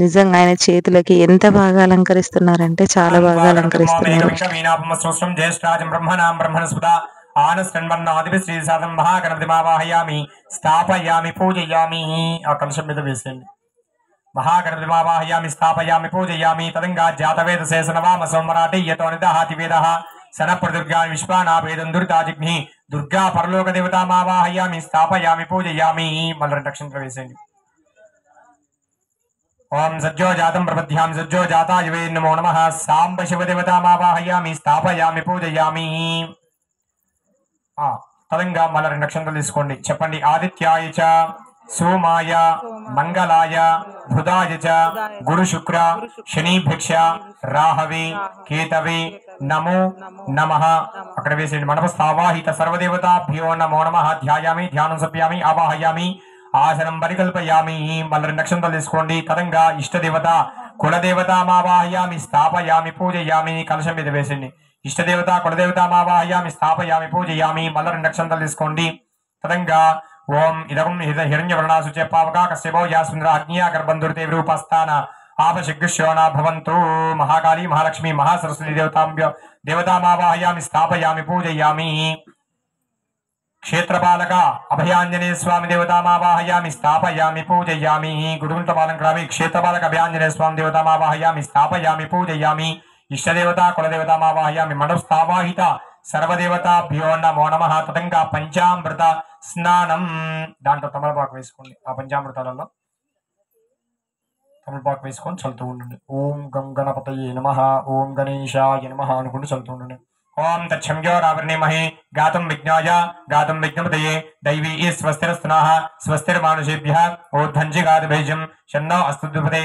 నిజంగా ఆయన చేతులకి ఎంత బాగా అలంకరిస్తున్నారంటే చాలా బాగా అలంకరిస్తున్నారు. స్థాపయామి పూజయామి. ఆ కలశం మీద వేసేయండి. महागणपतिमावाहयामि स्थापयामि पूजयामि. तदंगा जातवेद शेषनवाम सोमराटे यतो निदहातिवेदः सनप्रदुर्गान् विश्वानाभेदं दुर्गाजिग्नि दुर्गा परलोक देवतामावाहयामि स्थापयामि पूजयामि. मल्ल नक्षत्र वेसेंడి. ओम सज्जो जातं प्रपद्यामि सज्जो जाताय वै नमो नमः. सांब शिवदेवतामावाहयामि स्थापयामि पूजयामि. तदंगा मल्ल नक्षत्र తీసుకోండి. చెప్పండి. ఆదిత్యాయ చ सोमाय मंगलाय बुधाय च गुरु शुक्र शनि भिक्ष राहवे केतवे नमो नमः. अక్కడ వేసేయండి. మనపస్థావాహిత సర్వదేవతాభ్యో నమో నమః. ధ్యాయామి ధ్యానం సప్యామి ఆవాహయామి ఆసనం పరికల్పయామి. మళ్ళీ నక్షత్రాలు తీసుకోండి. తదంగా ఇష్టదేవత కులదేవతామావాహయామి స్థాపయామి పూజయామి. కలశం మీద వేసేయండి. ఇష్టదేవత కులదేవతామావాహయామి స్థాపయామి పూజయామి. మళ్ళీ నక్షత్రాలు తీసుకోండి. తదంగా ओम इदं हिरण्यवर्णासुचे पावका कस्यभो यास्मिन्द्राग्निया गर्भन्धुर्ते विरूपस्थान आपशिग्शोना भवन्तु. महाकाली महालक्ष्मी महासरस्वती देवताभ्यो देवतामावाहयामि स्थापयामि पूजयामि. क्षेत्रपालक अभयांजनेय स्वामी देवतामावाहयामि स्थापयामि पूजयामि. गुरुकुलपालनग्रामी क्षेत्रपालक अभयांजनेय स्वामी देवतामावाहयामि स्थापयामि पूजयामि. इष्टदेवता कुलदेवतामावाहयामि. मनोस्थावाहित सर्वदेवताभ्यो नमो नमः. तदंगा पंचामृत స్నానం. దాంట్లో తమలపాకు వేసుకోండి. ఆ పంచామృతాలలో తమలపాకు వేసుకొని చల్లుతూ ఉండండి. ఓం గం గణపతయే నమః ఓం గణేశాయ నమః అనుకుంటూ చల్లుతూ ఉండండి. ఓం తచ్చంయోరావర్ణేమహే గాతం విజ్ఞాయ గాతం విజ్ఞపతయే దైవీ స్వస్తిరస్తనాః స్వస్తిర్మానుషేభ్యः ఓర్ధంజిగాదిభైజం షన్నో అస్తుద్విపదే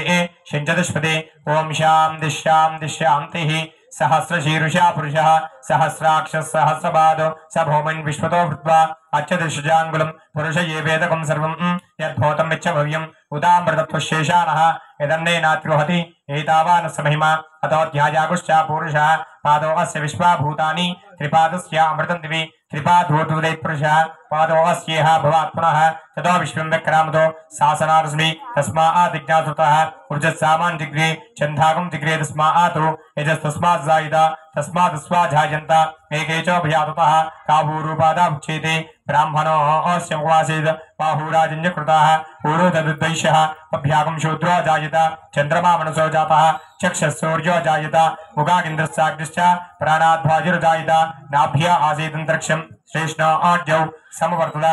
షంచదుష్పదే. ఓం శాం దిశ్యాం దిశ్యాంతిః सहस्रशीर्षा पुरुषः सहस्राक्षः सहस्रपादो स भौमन् विश्वतो भूत्वा अच्युतशुजाङ्गुलं पुरुष ये वेदकं सर्वं यद्भूतं मिच्छ भव्यम् उदामृतत्वशेषानः यदन्नेनात्रुहति एतावानस्य महिमा अतो ध्यायागुश्च पुरुषः पादो अस्य विश्वाभूतानि त्रिपादस्य अमृतं दिवि त्रिपादोऽतुदैत्पुरुषः पादो अस्येह भवात् पुनः ततो विश्वं विक्रामतो शासनारस्मि तस्मात् जिज्ञासुतः ऊर्जस्सामान् जिग्रे चन्दागं जिग्रे तस्मात् यजस्तस्मात् जायिता तस्मात् स्वाजायन्त एके च भयाततः काभूरूपादा उच्येते ब्राह्मणो अस्य मुवासेद बाहुराजन्यकृताः ऊरोदद्वैश्यः अभ्यागं शूद्रो जायत चन्द्रमा मनसो जातः चक्षुसूर्यो जायत मुखागिन्द्रस्साग्निश्च प्राणाद्वायुर्जायत नाभ्य आसीदन्तरिक्षं श्रेष्ठ आद्यौ समवर्तत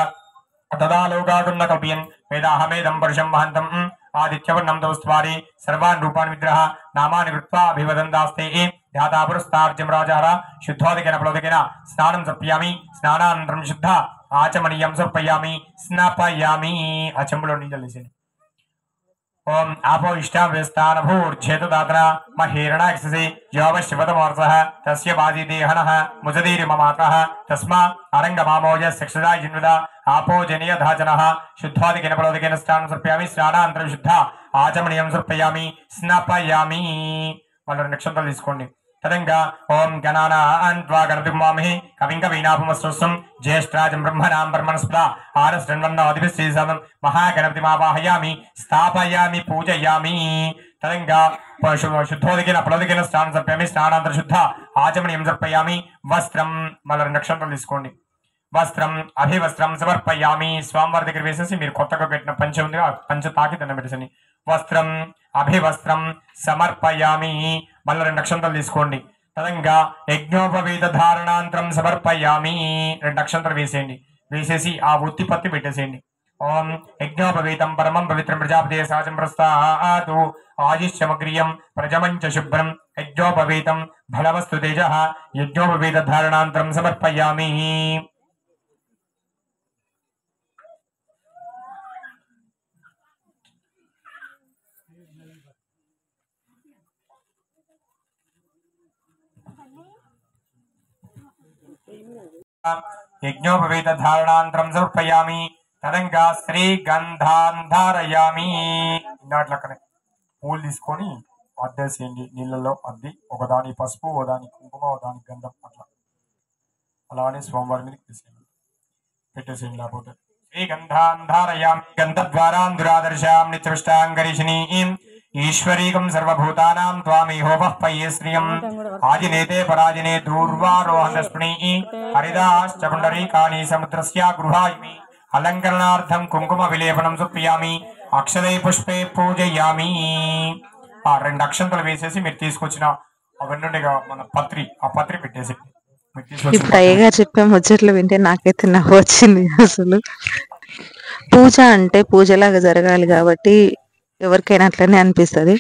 तदा लोकागुन्न कल्पयन् वेदाहमेदं वर्षं महन्तम् आदित्यवर्णं तवस्त्वारि सर्वान् रूपान् विग्रह नामानि कृत्वा अभिवदन्तास्ते ध्याता पुरस्तार्ज्यं राजः शुद्धोदकेन प्लोदकेन स्नानं समर्पयामि स्नानानन्तरं शुद्ध आचमनीयं समर्पयामि स्नापयामि आचमलो नीजलेसिनि ओम आपो इष्टाव्यस्तान भूर्छेतदात्रा महेरणा एक्ससे योवश्यवतमोर्सः तस्य बाधिदेहनः मुजदीरिममातः तस्मा अरङ्गमामोज सक्षदा जिन्वदा आपो जनीयधाचनः शुद्धोदकेन प्लोदकेन स्नानं समर्पयामि स्नानानन्तरं शुद्ध आचमनीयं समर्पयामि स्नापयामि వాళ్ళ నక్షత్రాలు తీసుకోండి తదంగా ఓం గణానాన్ త్వా గణపతిమామహే కవిం కవీనాపమస్తం జ్యేష్ఠరాజం బ్రహ్మణాం బ్రహ్మణస్పద ఆనశ్రవన్నోదిభిశ్రీసదం మహాగణపతిమావాహయామి స్థాపయామి పూజయామి తదంగా శుద్ధోదకేన ప్లోదకేన స్నానం సమర్పయామి స్నానానంతర శుద్ధ ఆచమనీయం సమర్పయామి వస్త్రం మళ్ళీ నక్షత్రాలు తీసుకోండి వస్త్రం అభివస్త్రం సమర్పయామి స్వామివారి దగ్గర వేసేసి మీరు కొత్తగా పెట్టిన పంచె ఉంది పంచ తాకి దండం పెట్టేసని వస్త్రం అభివస్త్రం సమర్పయామి మళ్ళీ 2 అక్షంతలు తీసుకోండి తదంగా యజ్ఞోపవీత ధారణాంతరం సమర్పయామి 2 అక్షంతలు వేసేయండి వేసేసి ఆ ఉత్తి పత్తి పెట్టేసేయండి ఓం యజ్ఞోపవీతం పరమం పవిత్రం ప్రజాపతే సాచం ప్రస్థాతు ఆజిష్యమగ్రియం ప్రజమంచ శుభ్రం యజ్ఞోపవీతం ఫలవస్తు తేజ యజ్ఞోపవీత ధారణాంతరం సమర్పయామి యజ్ఞోపవీత ధారణాంతరం సమర్పయామి తదంగా శ్రీగంధాన్ ధారయామి ఇన్నాట్లక్కనే పూలు తీసుకొని అద్దేసేయండి నీళ్ళలో అద్ది ఒకదాని పసుపు ఒకదాని కుంకుమ ఒకదాని గంధం అట్లా అలానే స్వామివారి మీద పెట్టేసేయండి లేకపోతే శ్రీగంధాన్ ధారయామి గంధద్వారాం దురాదర్శాం నిత్యవిష్టాంగరీషిణీ ఈశ్వరీకం సర్వభూతానాం త్వామిహోపః పయ్యేశ్రియం ఆజినేతే పరాజినే దూర్వారోహణస్పృణీ హరిదాశ్చ పుండరీకాని సముద్రస్య గృహాయిమి అలంకరణార్థం కుంకుమ విలేపనం సమర్పయామి అక్షతై పుష్పే పూజయామి 2 అక్షంతలు వేసేసి మీరు తీసుకొచ్చిన అవన్నీ మన పత్రి ఆ పత్రి పెట్టేసి ఇప్పుడు అయ్యగారు చెప్పే ముచ్చట్లు వింటే నాకైతే నవ్వు వచ్చింది. అసలు పూజ అంటే పూజలాగా జరగాలి కాబట్టి ఎవరికైనా అట్లనే అనిపిస్తుంది.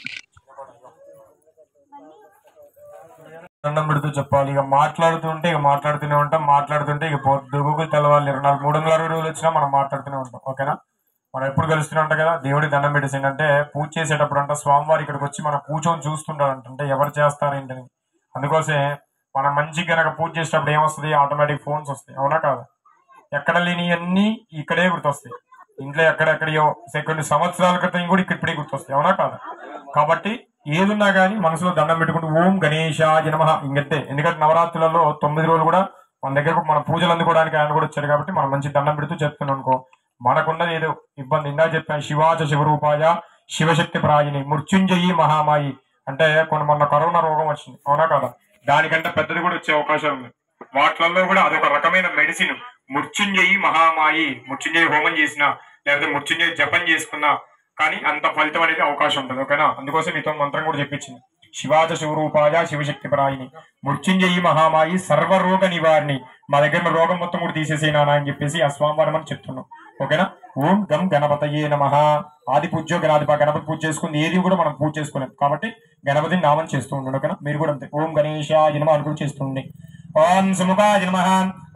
దండం పెడుతూ చెప్పాలి. ఇక మాట్లాడుతుంటే ఇక మాట్లాడుతూనే ఉంటాం, మాట్లాడుతుంటే ఇక దుగుకు తెలవాలి. 360 రోజులు వచ్చినా మనం మాట్లాడుతూనే ఉంటాం. ఓకేనా? మనం ఎప్పుడు కలుస్తూనే ఉంటాం కదా. దేవుడికి దండం పెట్టేసిందంటే పూజ చేసేటప్పుడు అంట స్వామివారి ఇక్కడికి వచ్చి మనం కూర్చొని చూస్తుంటారంటే ఎవరు చేస్తారేంటని. అందుకోసమే మనం మంచిగా కనుక పూజ చేసేటప్పుడు ఏమొస్తుంది, ఆటోమేటిక్ ఫోన్స్ వస్తాయి. అవునా కాదు? ఎక్కడ లేని అన్ని ఇక్కడే గుర్తొస్తాయి. ఇంట్లో ఎక్కడెక్కడో కొన్ని సంవత్సరాల క్రితం కూడా ఇప్పుడే గుర్తొస్తాయి. అవునా కాదు? కాబట్టి ఏదున్నా కానీ మనసులో దండం పెట్టుకుంటూ ఓం గణేశాయ నమః ఇంకంతే. ఎందుకంటే నవరాత్రులలో 9 రోజులు కూడా మన దగ్గరకు మన పూజలు అందుకోవడానికి ఆయన కూడా వచ్చారు కాబట్టి మనం మంచి దండం పెడుతూ చెప్తున్నాం అనుకో, మనకున్నది ఏదో ఇబ్బంది. ఇందా చెప్పాను శివాచ శివరూపాయ శివశక్తి ప్రాయిని మృత్యుంజయి మహామాయి అంటే మొన్న కరోనా రోగం వచ్చింది. అవునా కదా? దానికంటే పెద్దది కూడా వచ్చే అవకాశం ఉంది. వాటిలలో కూడా అదొక రకమైన మెడిసిన్. మృత్యుంజయి మహామాయి, మృత్యుంజయి హోమం చేసినా లేకపోతే మృత్యుంజయి జపం చేసుకున్నా కానీ అంత ఫలితం అనేది అవకాశం ఉంటుంది. ఓకేనా? అందుకోసం మీతో మంత్రం కూడా చెప్పించింది. శివాచ శివరూపాయ శివశక్తి ప్రాయిని మృత్యుంజయి మహామాయి సర్వరోగ నివారిణి. మా దగ్గర రోగం మొత్తం కూడా తీసేసేనా అని చెప్పేసి ఆ స్వామివారం అని చెప్తున్నాం. ఓకేనా? ఓం గం గణపతయే నమః. ఆది పూజ్యో గణాధిప. గణపతి పూజ చేసుకుంది ఏది కూడా మనం పూజ చేసుకోలేం కాబట్టి గణపతిని నామం చేస్తూ ఉండండి. ఓకేనా? మీరు కూడా అంతే ఓం గణేశాయ నమః అనుకుని చేస్తుండే. ఓం సుముఖాయ నమః,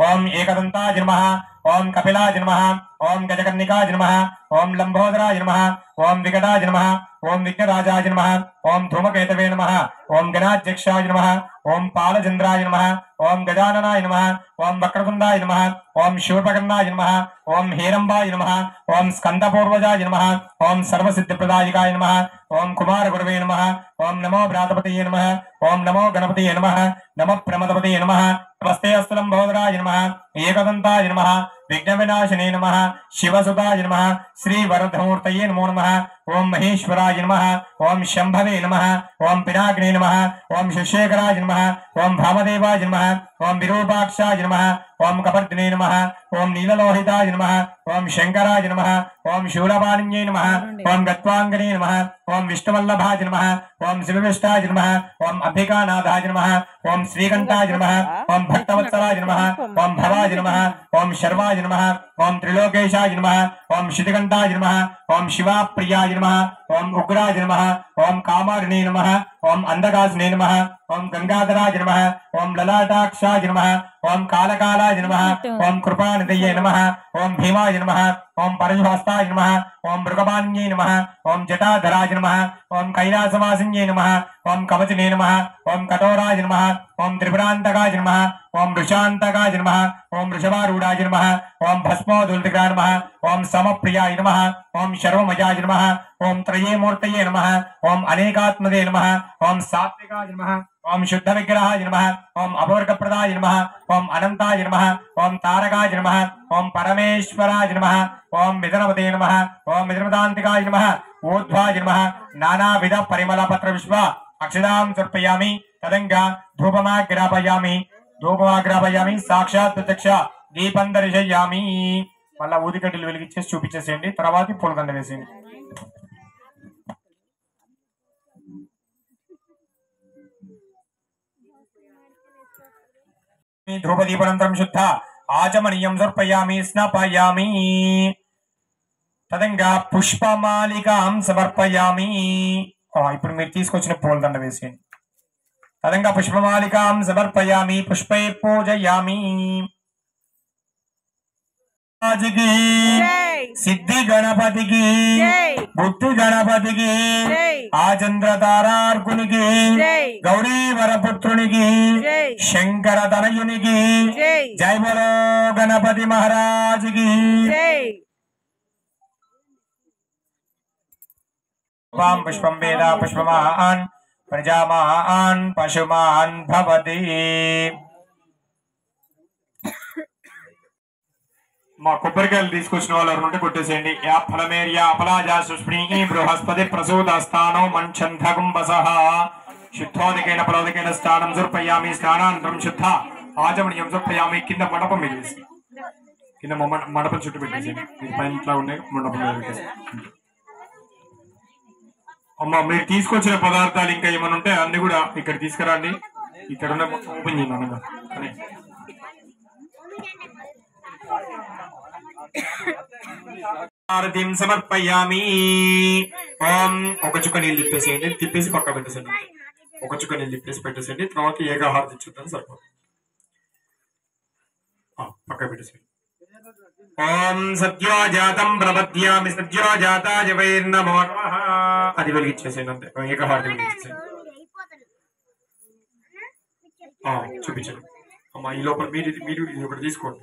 ఓం ఏకదంతాయ నమః, ఓం కపిలాయ నమః, ओम गजकर्णिकाय नमः ओम लंबोदराय नमः ओम विकटाय नमः ओम विघ्नराजाय नमः ओम धूमकेतवे नमः ओम गणाध्यक्षाय नमः ओम पालचंद्राय नमः ओम गजाननाय नमः ओम वक्रतुंडाय नमः ओम शूर्पकर्णाय नमः ओम हेरंबाय नमः ओम स्कंदपूर्वजाय नमः ओम सर्वसिद्धिप्रदायकाय नमः ओम कुमारगुरवे नमः ओम नमो भ्रातपतये नमः ओम नमो गणपतये नमः नमः प्रमदपतये नमः नमस्ते अस्तु लंबोदराय नमः एकदंताय नमः विघ्नविनाशिने नमः शिवसुताय नमः श्री वरदमूर्तये नमो नमः ओम महेश्वराय नमः ओम शंभवे नमः ओम पिनाकिने नमः ओम शिवशेखराय नमः ओम भामदेवाय नमः ओम विरूपाक्षाय नमः ओम कपर्दिने नमः ओम नीललोहिताय नमः ओम शंकराय नमः ओम शूलपाणिन्ये नमः ओम गत्वांगने नमः ओम विष्णुवल्लभाय नमः ओम शिवविष्टाय नमः ओम अभ्यकानाथाय नमः ओम श्रीकंठाय नमः ओम भक्तवत्सलाय नमः ओम भवाय नमः ओम शर्वाय नमः ओम त्रिलोकेशाय नमः ओम शितिकंठाय नमः ओम शिवाप्रियाय नमः ओम उग्राय नमः ओम कामारिणे नमः ओम अंधकासने नमः ओम गंगाधराय नमः ओम ललाटाक्षाय नमः ओम कालकालाय नमः ओम कृपानिधये नमः ओम भीमाय नमः ओम परशुहस्ताय नमः ओम मृगपाण्ये नमः ओम जटाधराय नमः ओम कैलासवासिन्ये नमः ओम कवचने नमः ओम कठोराय नमः ओम त्रिपुरान्तकाय नमः ओम वृषान्तकाय नमः ओम वृषभारूढाय नमः ओम भस्मोदुल्तिकाय नमः ओम समप्रियाय नमः ओम सर्वमयाय नमः ओम त्रये मूर्तये नमः ओम अनेकात्मदे नमः ओम सात्विकाय नमः ओम शुद्ध विग्रहाय नमः ओम अभोर्गप्रदाय नमः ओम अनंताय नमः ओम तारकाय नमः ओम परमेश्वराय नमः ओम मित्रपते नमः ओम मित्रपदान्तिकाय नमः ऊर्ध्वाय नमः नानाविध परिमलपत्र विश्व अक्षदां समर्पयामि तदंगा धूपमाग्रापयामि साक्षात् प्रत्यक्ष దీపం దర్శయామి మళ్ళా ఊదికడ్డలు వెలిగించేసి చూపించేసేయండి తర్వాత పూలదండ వేసేయండి ధూపదీపనంతరం శుద్ధ ఆచమనీయం సమర్పయామి స్నాపయామి తదంగా పుష్పమాలికాం సమర్పయామి ఇప్పుడు మీరు తీసుకొచ్చిన పూలదండ వేసేయండి తదంగా పుష్పమాలికాం సమర్పయామి పుష్పై పూజయామి सिद्धि गणपति की बुद्धि गणपति की आचंद्र तारार्कुनि की गौरी वरपुत्रुनि की शंकर तनयुनि की जय बोलो गणपति महाराज की पुष्पम वेदा पुष्पमान् प्रजामान् पशुमान् भवति మా కొబ్బరికాయలు తీసుకొచ్చిన వాళ్ళు ఎవరు ఉంటే కొట్టేసేయండి యా ఫలమేరియా అపలాజా సుష్ణీ బృహస్పతి ప్రసూత స్థానం మంఛంధకుంభసః శుద్ధోదికైన ఫలోదికైన స్థానం సమర్పయామి స్నానానంతరం శుద్ధ ఆచమనీయం సమర్పయామి కింద మండపం మీద వేసి కింద మండపం చుట్టూ పెట్టేసేయండి మీరు పైన ఇట్లా ఉన్నాయి మండపం మీద పెట్టేసి అమ్మ మీరు తీసుకొచ్చిన పదార్థాలు ఇంకా ఏమైనా ఉంటే అన్ని కూడా ఇక్కడ తీసుకురండి ఇక్కడ ఉన్న ఓపెన్ చేయండి ఆరతిం సమర్పయామి ఓం ఒక చుక్క నీళ్ళు తిప్పేసేయండి తిప్పేసి పక్క పెట్టేసేయండి ఒక చుక్క నీళ్ళు తిప్పేసి పెట్టేసేయండి తర్వాత ఏకాహారతి ఇచ్చేద్దాం సరిపోతుంది పక్క పెట్టేసేయండి ఓం సత్యోజాతం ప్రపద్యామి సత్యోజాతాయ వైర్నమో నమః అది వెలిగించేసేయండి అంతే ఏకాహారతి వెలిగించేసేయండి చూపించండి అమ్మా ఈ లోపల మీరు ఇది ఒకటి తీసుకోండి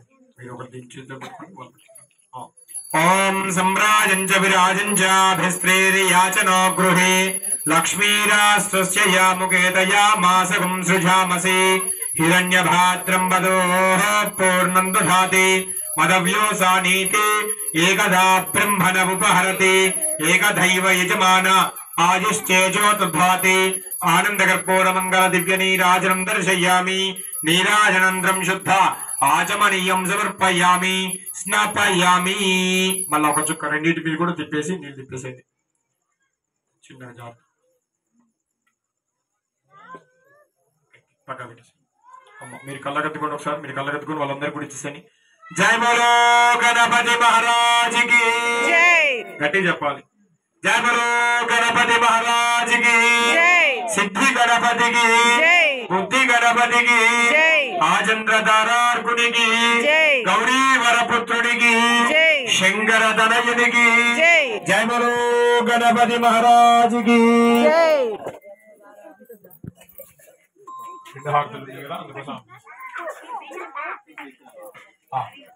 ओम सम्राजञ्च विराजञ्च भिस्त्रेर्याचनो गृहे लक्ष्मीराष्ट्रस्य यामुकेतया मासगं सृजामसि हिरण्यभाद्रं वदोः पूर्णं दधाति मदव्योसानीति एकदा ब्रह्मणमुपहरति एकदैव यजमान आयुश्चेजो दधाति आनन्दकर्पूरमङ्गल दिव्यनीराजनं दर्शयामि नीराजनन्तरं शुद्ध ఆచమనీయం సమర్పయామి స్నాపయామి మళ్ళీ ఒక చుక్క రెండింటి మీద కూడా తిప్పేసి నీళ్ళు తిప్పేసేయండి చిన్న జాబ్ పక్క పెట్టేసి మీరు కళ్ళగత్తుకోండి ఒకసారి మీరు కళ్ళగత్తుకొని వాళ్ళందరూ కూడా ఇచ్చేసేయండి జై బోలో గణపతి మహారాజ్కి గట్టి చెప్పాలి जय बोलो गणपति महाराज की जय। सिद्धि गणपति की जय। बुद्धि गणपति की जय। आजंद्र दारार्कुनि की जय। गौरी वरपुत्रुनि की जय। शंकर तनयुनि की जय। जय बोलो गणपति महाराज की जय।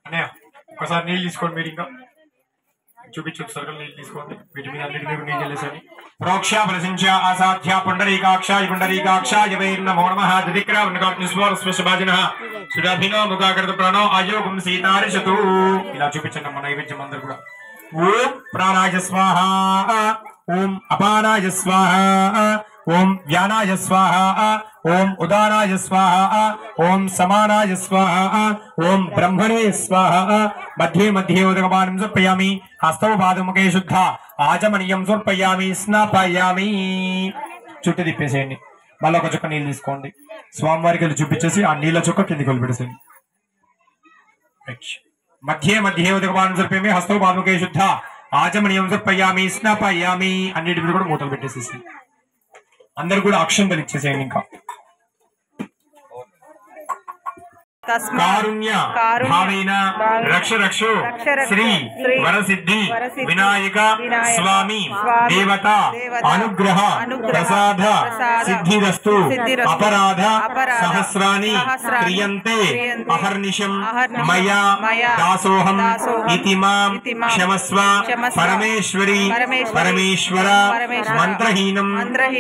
అన్నయ్య ఒకసారి నీళ్ళు తీసుకోండి మీరు ఇంకా చూపించు సర్కల్ నీళ్ళు తీసుకోండి వీటి మీద అన్నిటి మీద నీళ్ళు వెళ్ళేసరి ప్రోక్ష ప్రశంస అసాధ్య పుండరీకాక్షాయ పుండరీకాక్షాయ వైర్నమో నమః దిక్రావణకాగ్నిస్వరస్వశభాజినః సురభినో ముఖాకృత ప్రణో అయోగం సీతారిషతు ఇలా చూపించండి మన నైవేద్యం అందరూ కూడా ఓం ప్రాణాయ స్వాహ ఓం అపానాయ స్వాహ ఓం వ్యానాయ స్వాహ ఓం ఉదానాయ స్వాహ ఓం సమానాయ స్వాహ ఓం బ్రహ్మణే స్వాహ మధ్యే మధ్యే ఉదకపానం సమర్పయామి హస్తౌ పాదముఖే శుద్ధ ఆచమనీయం సమర్పయామి స్నాపయామి చుట్టూ తిప్పేసేయండి మళ్ళీ ఒక చుక్క నీళ్ళు తీసుకోండి స్వామివారికి వెళ్ళి చూపించేసి ఆ నీళ్ళ చుక్క కిందికి వెళ్ళిపెట్టేసేయండి మధ్యే మధ్యే ఉదకపానం సమర్పయామి హస్తౌ పాదముఖే శుద్ధ ఆచమనీయం సమర్పయామి స్నాపయామి అన్నిటి మీద కూడా మూతలు పెట్టేసేసి అందరు కూడా అక్షంతలు ఇచ్చేసేయండి ఇంకా కారుణ్య భావేన రక్ష రక్షు శ్రీ వరసిద్ధి వినాయక స్వామి దేవత అనుగ్రహ ప్రసాద సిద్ధిరస్తు అపరాధ సహస్రాని క్రియంతే అహర్నిశం మయా దాసోహం ఇతి మాం క్షమస్వ పరమేశ్వరి పరమేశ్వర మంత్రహీనం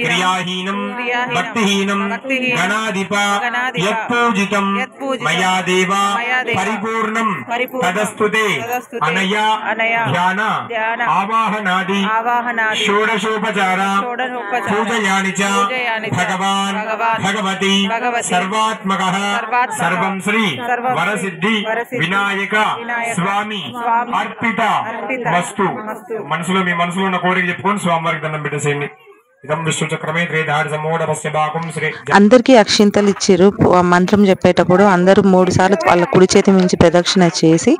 క్రియాహీనం భక్తిహీనం గణాధిప యత్పూజితం మయా దేవా పరిపూర్ణం తదస్తుతే అనయా ధ్యాన ఆవాహనాది షోడశోపచార పూజయాని చ భగవాన్ భగవతి సర్వాత్మకః సర్వం శ్రీ వరసిద్ధి వినాయక స్వామి అర్పిత వస్తు మనసులో మీ మనసులో ఉన్న కోరిక చెప్పుకొని స్వామివారికి దండం పెట్టేసేయండి అందరికీ అక్షింతలు ఇచ్చిర్రు మంత్రం చెప్పేటప్పుడు అందరూ 3 సార్లు వాళ్ళ కుడి చేతి నుంచి ప్రదక్షిణ చేసి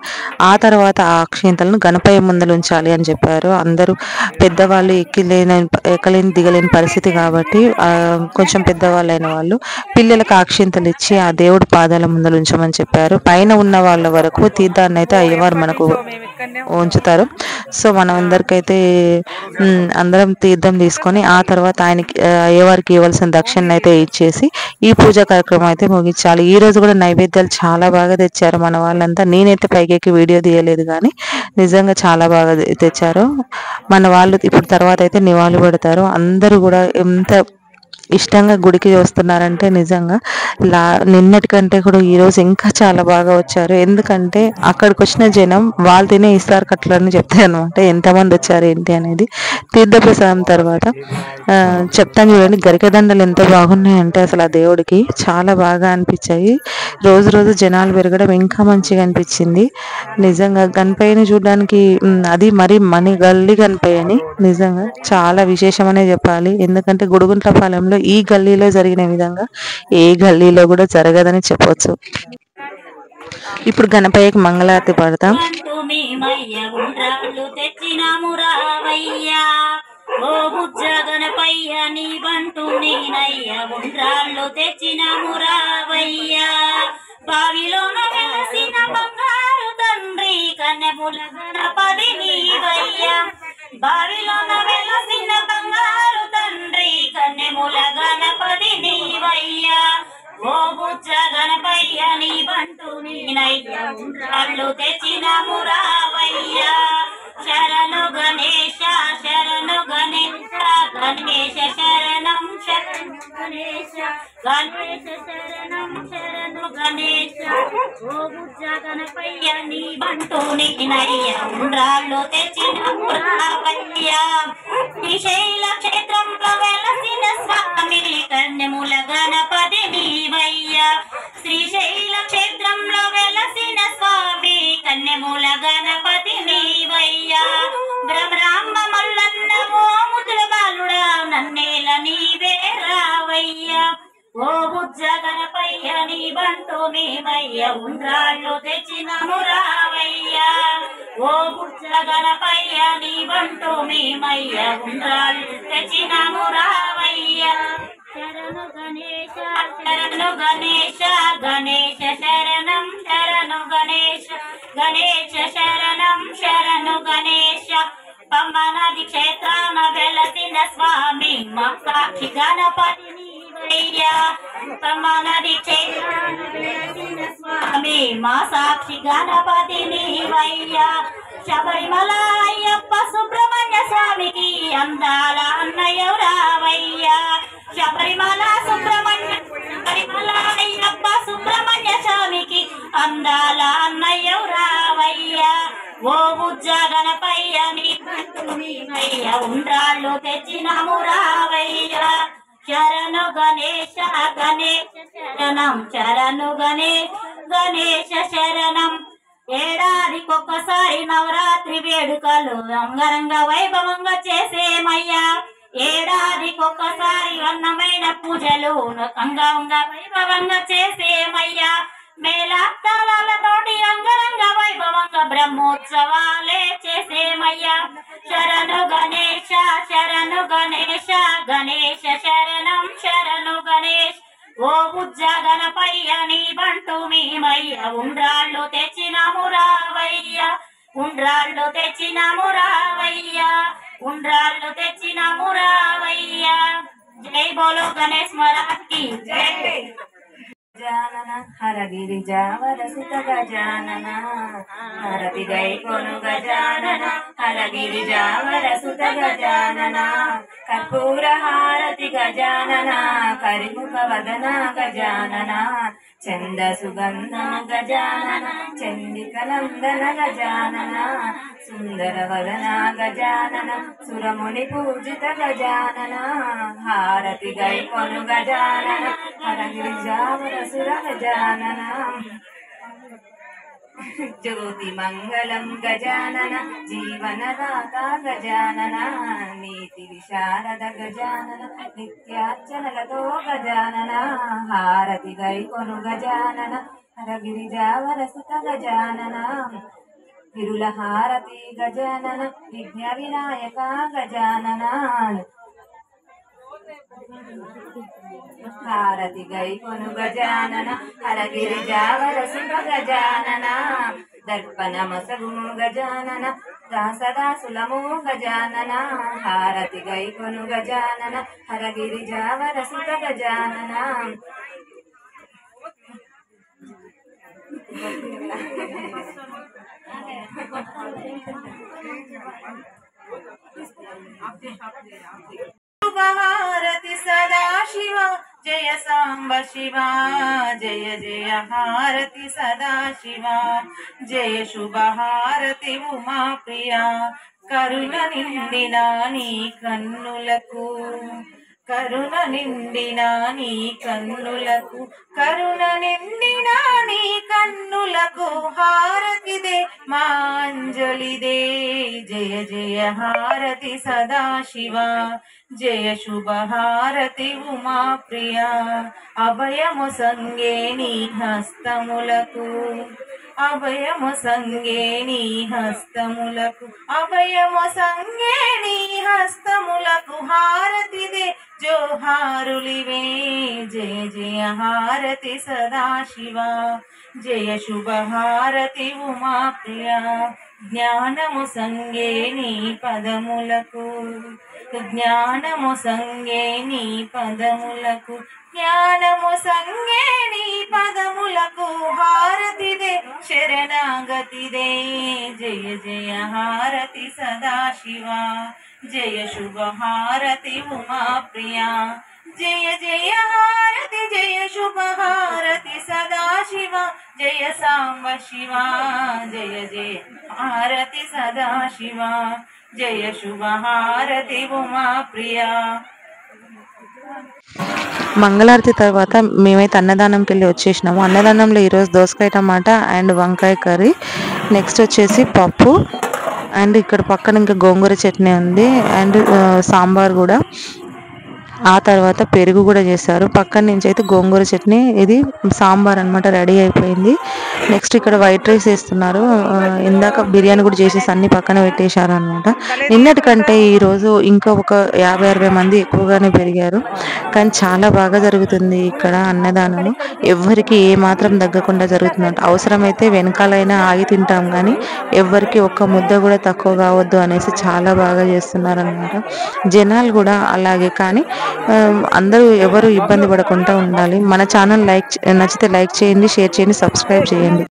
ఆ తర్వాత ఆ అక్షింతలను గణపయ్య ముందర ఉంచాలి అని చెప్పారు. అందరూ పెద్దవాళ్ళు ఎక్కలేని దిగలేని పరిస్థితి కాబట్టి కొంచెం పెద్దవాళ్ళైన వాళ్ళు పిల్లలకు అక్షింతలు ఇచ్చి ఆ దేవుడి పాదాల ముందర ఉంచమని చెప్పారు. పైన ఉన్న వాళ్ళ వరకు తీర్థాన్ని అయితే అయ్యవారు మనకు ఉంచుతారు. సో మనం అందరికైతే అందరం తీర్థం తీసుకొని ఆ తర్వాత ఆయనకి అయ్యవారికి ఇవ్వాల్సిన దక్షిణ అయితే ఇచ్చేసి ఈ పూజా కార్యక్రమం అయితే ముగించాలి. ఈ రోజు కూడా నైవేద్యాలు చాలా బాగా తెచ్చారు మన వాళ్ళంతా. నేనైతే పైకి వీడియో తీయలేదు కానీ నిజంగా చాలా బాగా తెచ్చారు మన వాళ్ళు. ఇప్పుడు తర్వాత అయితే నివాళులు పెడతారు. అందరూ కూడా ఎంత ఇష్టంగా గుడికి వస్తున్నారంటే నిజంగా నిన్నటి కంటే కూడా ఈరోజు ఇంకా చాలా బాగా వచ్చారు. ఎందుకంటే అక్కడికి వచ్చిన జనం వాళ్ళు తినే ఇస్తారు కట్లని చెప్తారు అనమాట, ఎంతమంది వచ్చారు ఏంటి అనేది. తీర్థప్రసాదం తర్వాత చెప్తాను చూడండి, గరికదండలు ఎంత బాగున్నాయంటే అసలు ఆ దేవుడికి చాలా బాగా అనిపించాయి. రోజు రోజు జనాలు పెరగడం ఇంకా మంచిగా అనిపించింది. నిజంగా గణపయ్యని చూడడానికి అది మరి మన గల్లీ గణపయ్యని నిజంగా చాలా విశేషమనే చెప్పాలి. ఎందుకంటే గుడుగుంట్లపాలెంలో ఈ గల్లీలో జరిగిన విధంగా ఏ గల్లీలో కూడా జరగదని చెప్పొచ్చు. ఇప్పుడు గణపయ్యకి మంగళారతి పడతాం. ఓ బుజ్జ గణపయ్య నీ బంటు నేనయ్య ఉండ్రాళ్ళు తెచ్చినాము రావయ్యా. బావిలోన వెలసిన బంగారు తండ్రి కన్నెముల గణపతి నీవయ్యా. బావిలోన వెలసిన బంగారు తండ్రి కన్నెముల గణపతి నీవయ్యా. ఓ బుజ్జ గణపయ్య నీ బంటు నేనయ్య ఉండ్రాళ్ళు తెచ్చినాము రావయ్యా. శరణు గణేశ శరణు గణేశ గణేశ శరణం శరణు గణేశ గణేశ శరణం శరణు గణేశ. ఓ బుజ్జ గణపయ్య నీ బంటు నేనయ్య ఉండ్రాళ్ళు తెచ్చినాము రావయ్యా. శ్రీశైల క్షేత్రంలో వెలసిన స్వామి కన్నెముల గణపతి నీవయ్యా. శ్రీశైల క్షేత్రంలో వెలసిన స్వామి కన్నెముల గణపతి నీవయ్యా. బ్రహ్మ మల్లన్న ఓ ముద్దుల బాలుడా నన్నేల నీవే రావయ్యా. ఓ బుజ్జ గణపయ్య నీ బంటు మేమయ్య ఉండ్రాళ్ళు తెచ్చినాము రావయ్యా. ఓ బుజ్జ గణపయ్య నీ బంటు మేమయ్య ఉండ్రాళ్ళు తెచ్చినాము రావయ్య శరణు గణేశ శరణు గణేశ గణేశ శరణం శరణు గణేశ గణేశ శరణం శరణు గణేశ పమ్మనది క్షేత్రాన వెలసిన స్వామి మా సాక్షి గణపతి నీవయ్యా పమ్మనది క్షేత్రాన వెలసిన స్వామి మా సాక్షి గణపతి నీవయ్యా శబరిమల అయ్యప్ప సుబ్రహ్మణ్య స్వామికి అందాల అన్నయ్య రావయ్యా శబరిమల అయ్యప్ప సుబ్రహ్మణ్య స్వామికి అందాల అన్నయ్య రావయ్యా ఓ బుజ్జ గణపయ్య నీ నీవయ్య ఉండ్రాళ్ళు తెచ్చినాము రావయ్యా శరణు గణేశ గణేశ శరణం శరణు గణేశ శరణం ఏడాదికొక్కసారి నవరాత్రి వేడుకలు అంగరంగ వైభవంగా చేసేమయ్యా ఏడాదికొక్కసారి అన్నమైన పూజలు అంగంగ వైభవంగా చేసేమయ్యా మేళతాళాలతోటి అంగరంగ వైభవంగా బ్రహ్మోత్సవాలే చేసేమయ్యా శరణు గణేశ శరణు గణేశ గణేశ శరణం శరణు గణేశ్ ఓ బుజ్జ గణపయ్య నీ బంటు మేమయ్య ఉండ్రాళ్ళు తెచ్చినాము రావయ్య ఉండ్రాళ్ళు తెచ్చినాము రావయ్య ఉండ్రాళ్ళు తెచ్చినాము రావయ్య జై బోలో గణేష్ మహారాజ్ కి జై గజానన హరగిరిజావర సుత గజానన హరతి గై కొను గజానన హరగిరిజావర సుత గజానన కర్పూర హారతి గజానన కరిముఖ వదన గజానన చంద సుగంధ గజానన చండికలందన గజానన సుందర వదన గజానన సురముని పూజిత గజానన హారతి గై కొను గజానన హరగిరిజావర సుర గజానన జ్యోతి మంగళం గజానన జీవనదాత గజానన నీతి విశారద గజానన నిత్యార్చనలతో గజానన హారతి గై కొను గజానన హరగిరిజావర సుత గజానన విరుల హారతి గజానన విఘ్న వినాయక గజానన హారతి గై కొను గజానన హరగిరిజావర సుత గజానన దర్పణ మసగుము గజానన దాసదాసులము గజానన హారతి గై కొను గజానన హరగిరిజావర సుత గజానన శుభహారతి సదాశివ జయ సాంబ శివ జయ జయ హారతి సదాశివ జయ శుభహారతి ఉమా ప్రియ కరుణ నిండిన నీ కన్నులకు కరుణ నిండిన నీ కన్నులకు కరుణ నిండిన నీ కన్నులకు హారతిదే మాంజలిదే జయ జయ హారతి సదాశివ జయ శుభహారతి ఉమా ప్రియ అభయము సంగే నీ హస్తములకు అభయము సంగే నీ హస్తములకు అభయము సంగే నీ హస్తములకు హారతిదే జోహారులివే జయ జయ హారతి సదాశివ జయ శుభహారతి ఉమా ప్రియ జ్ఞానము సంగే నీ పదములకు జ్ఞానము సంగే నీ పదములకు జ్ఞానము సంగే నీ పదములకు హారతిదే శరణాగతిదే జయ జయ హారతి సదాశివ జయ శుభహారతి ఉమా ప్రియ జయ జయ హారతి జయ శుభహారతి సదాశివ జయ సాంబ శివ జయ జయ హారతి సదాశివ జయ శుభహారతి ఉమా ప్రియ మంగళారతి తర్వాత మేమైతే అన్నదానంకి వెళ్ళి వచ్చేసినాము. అన్నదానంలో ఈరోజు దోసకాయ టమాటా అండ్ వంకాయ కర్రీ, నెక్స్ట్ వచ్చేసి పప్పు, అండ్ ఇక్కడ పక్కన ఇంకా గోంగూర చట్నీ ఉంది, అండ్ సాంబార్ కూడా. ఆ తర్వాత పెరుగు కూడా చేశారు. పక్కన నుంచి అయితే గోంగూర చట్నీ, ఇది సాంబార్ అన్నమాట రెడీ అయిపోయింది. నెక్స్ట్ ఇక్కడ వైట్ రైస్ వేస్తున్నారు. ఇందాక బిర్యానీ కూడా చేసేసి అన్ని పక్కన పెట్టేశారు అనమాట. నిన్నటికంటే ఈరోజు ఇంకా ఒక 50-60 మంది ఎక్కువగానే పెరిగారు. కానీ చాలా బాగా జరుగుతుంది ఇక్కడ అన్నదానము. ఎవ్వరికి ఏ మాత్రం తగ్గకుండా జరుగుతుందంట. అవసరమైతే వెనకాలైనా ఆగి తింటాం కానీ ఎవ్వరికి ఒక్క ముద్ద కూడా తక్కువ కావద్దు అనేసి చాలా బాగా చేస్తున్నారు అనమాట. జనాలు కూడా అలాగే. కానీ అందరూ ఎవరు ఇబ్బంది పడకుండా ఉండాలి. మన ఛానల్ నచ్చితే లైక్ చేయండి, షేర్ చేయండి, సబ్స్క్రైబ్ చేయండి.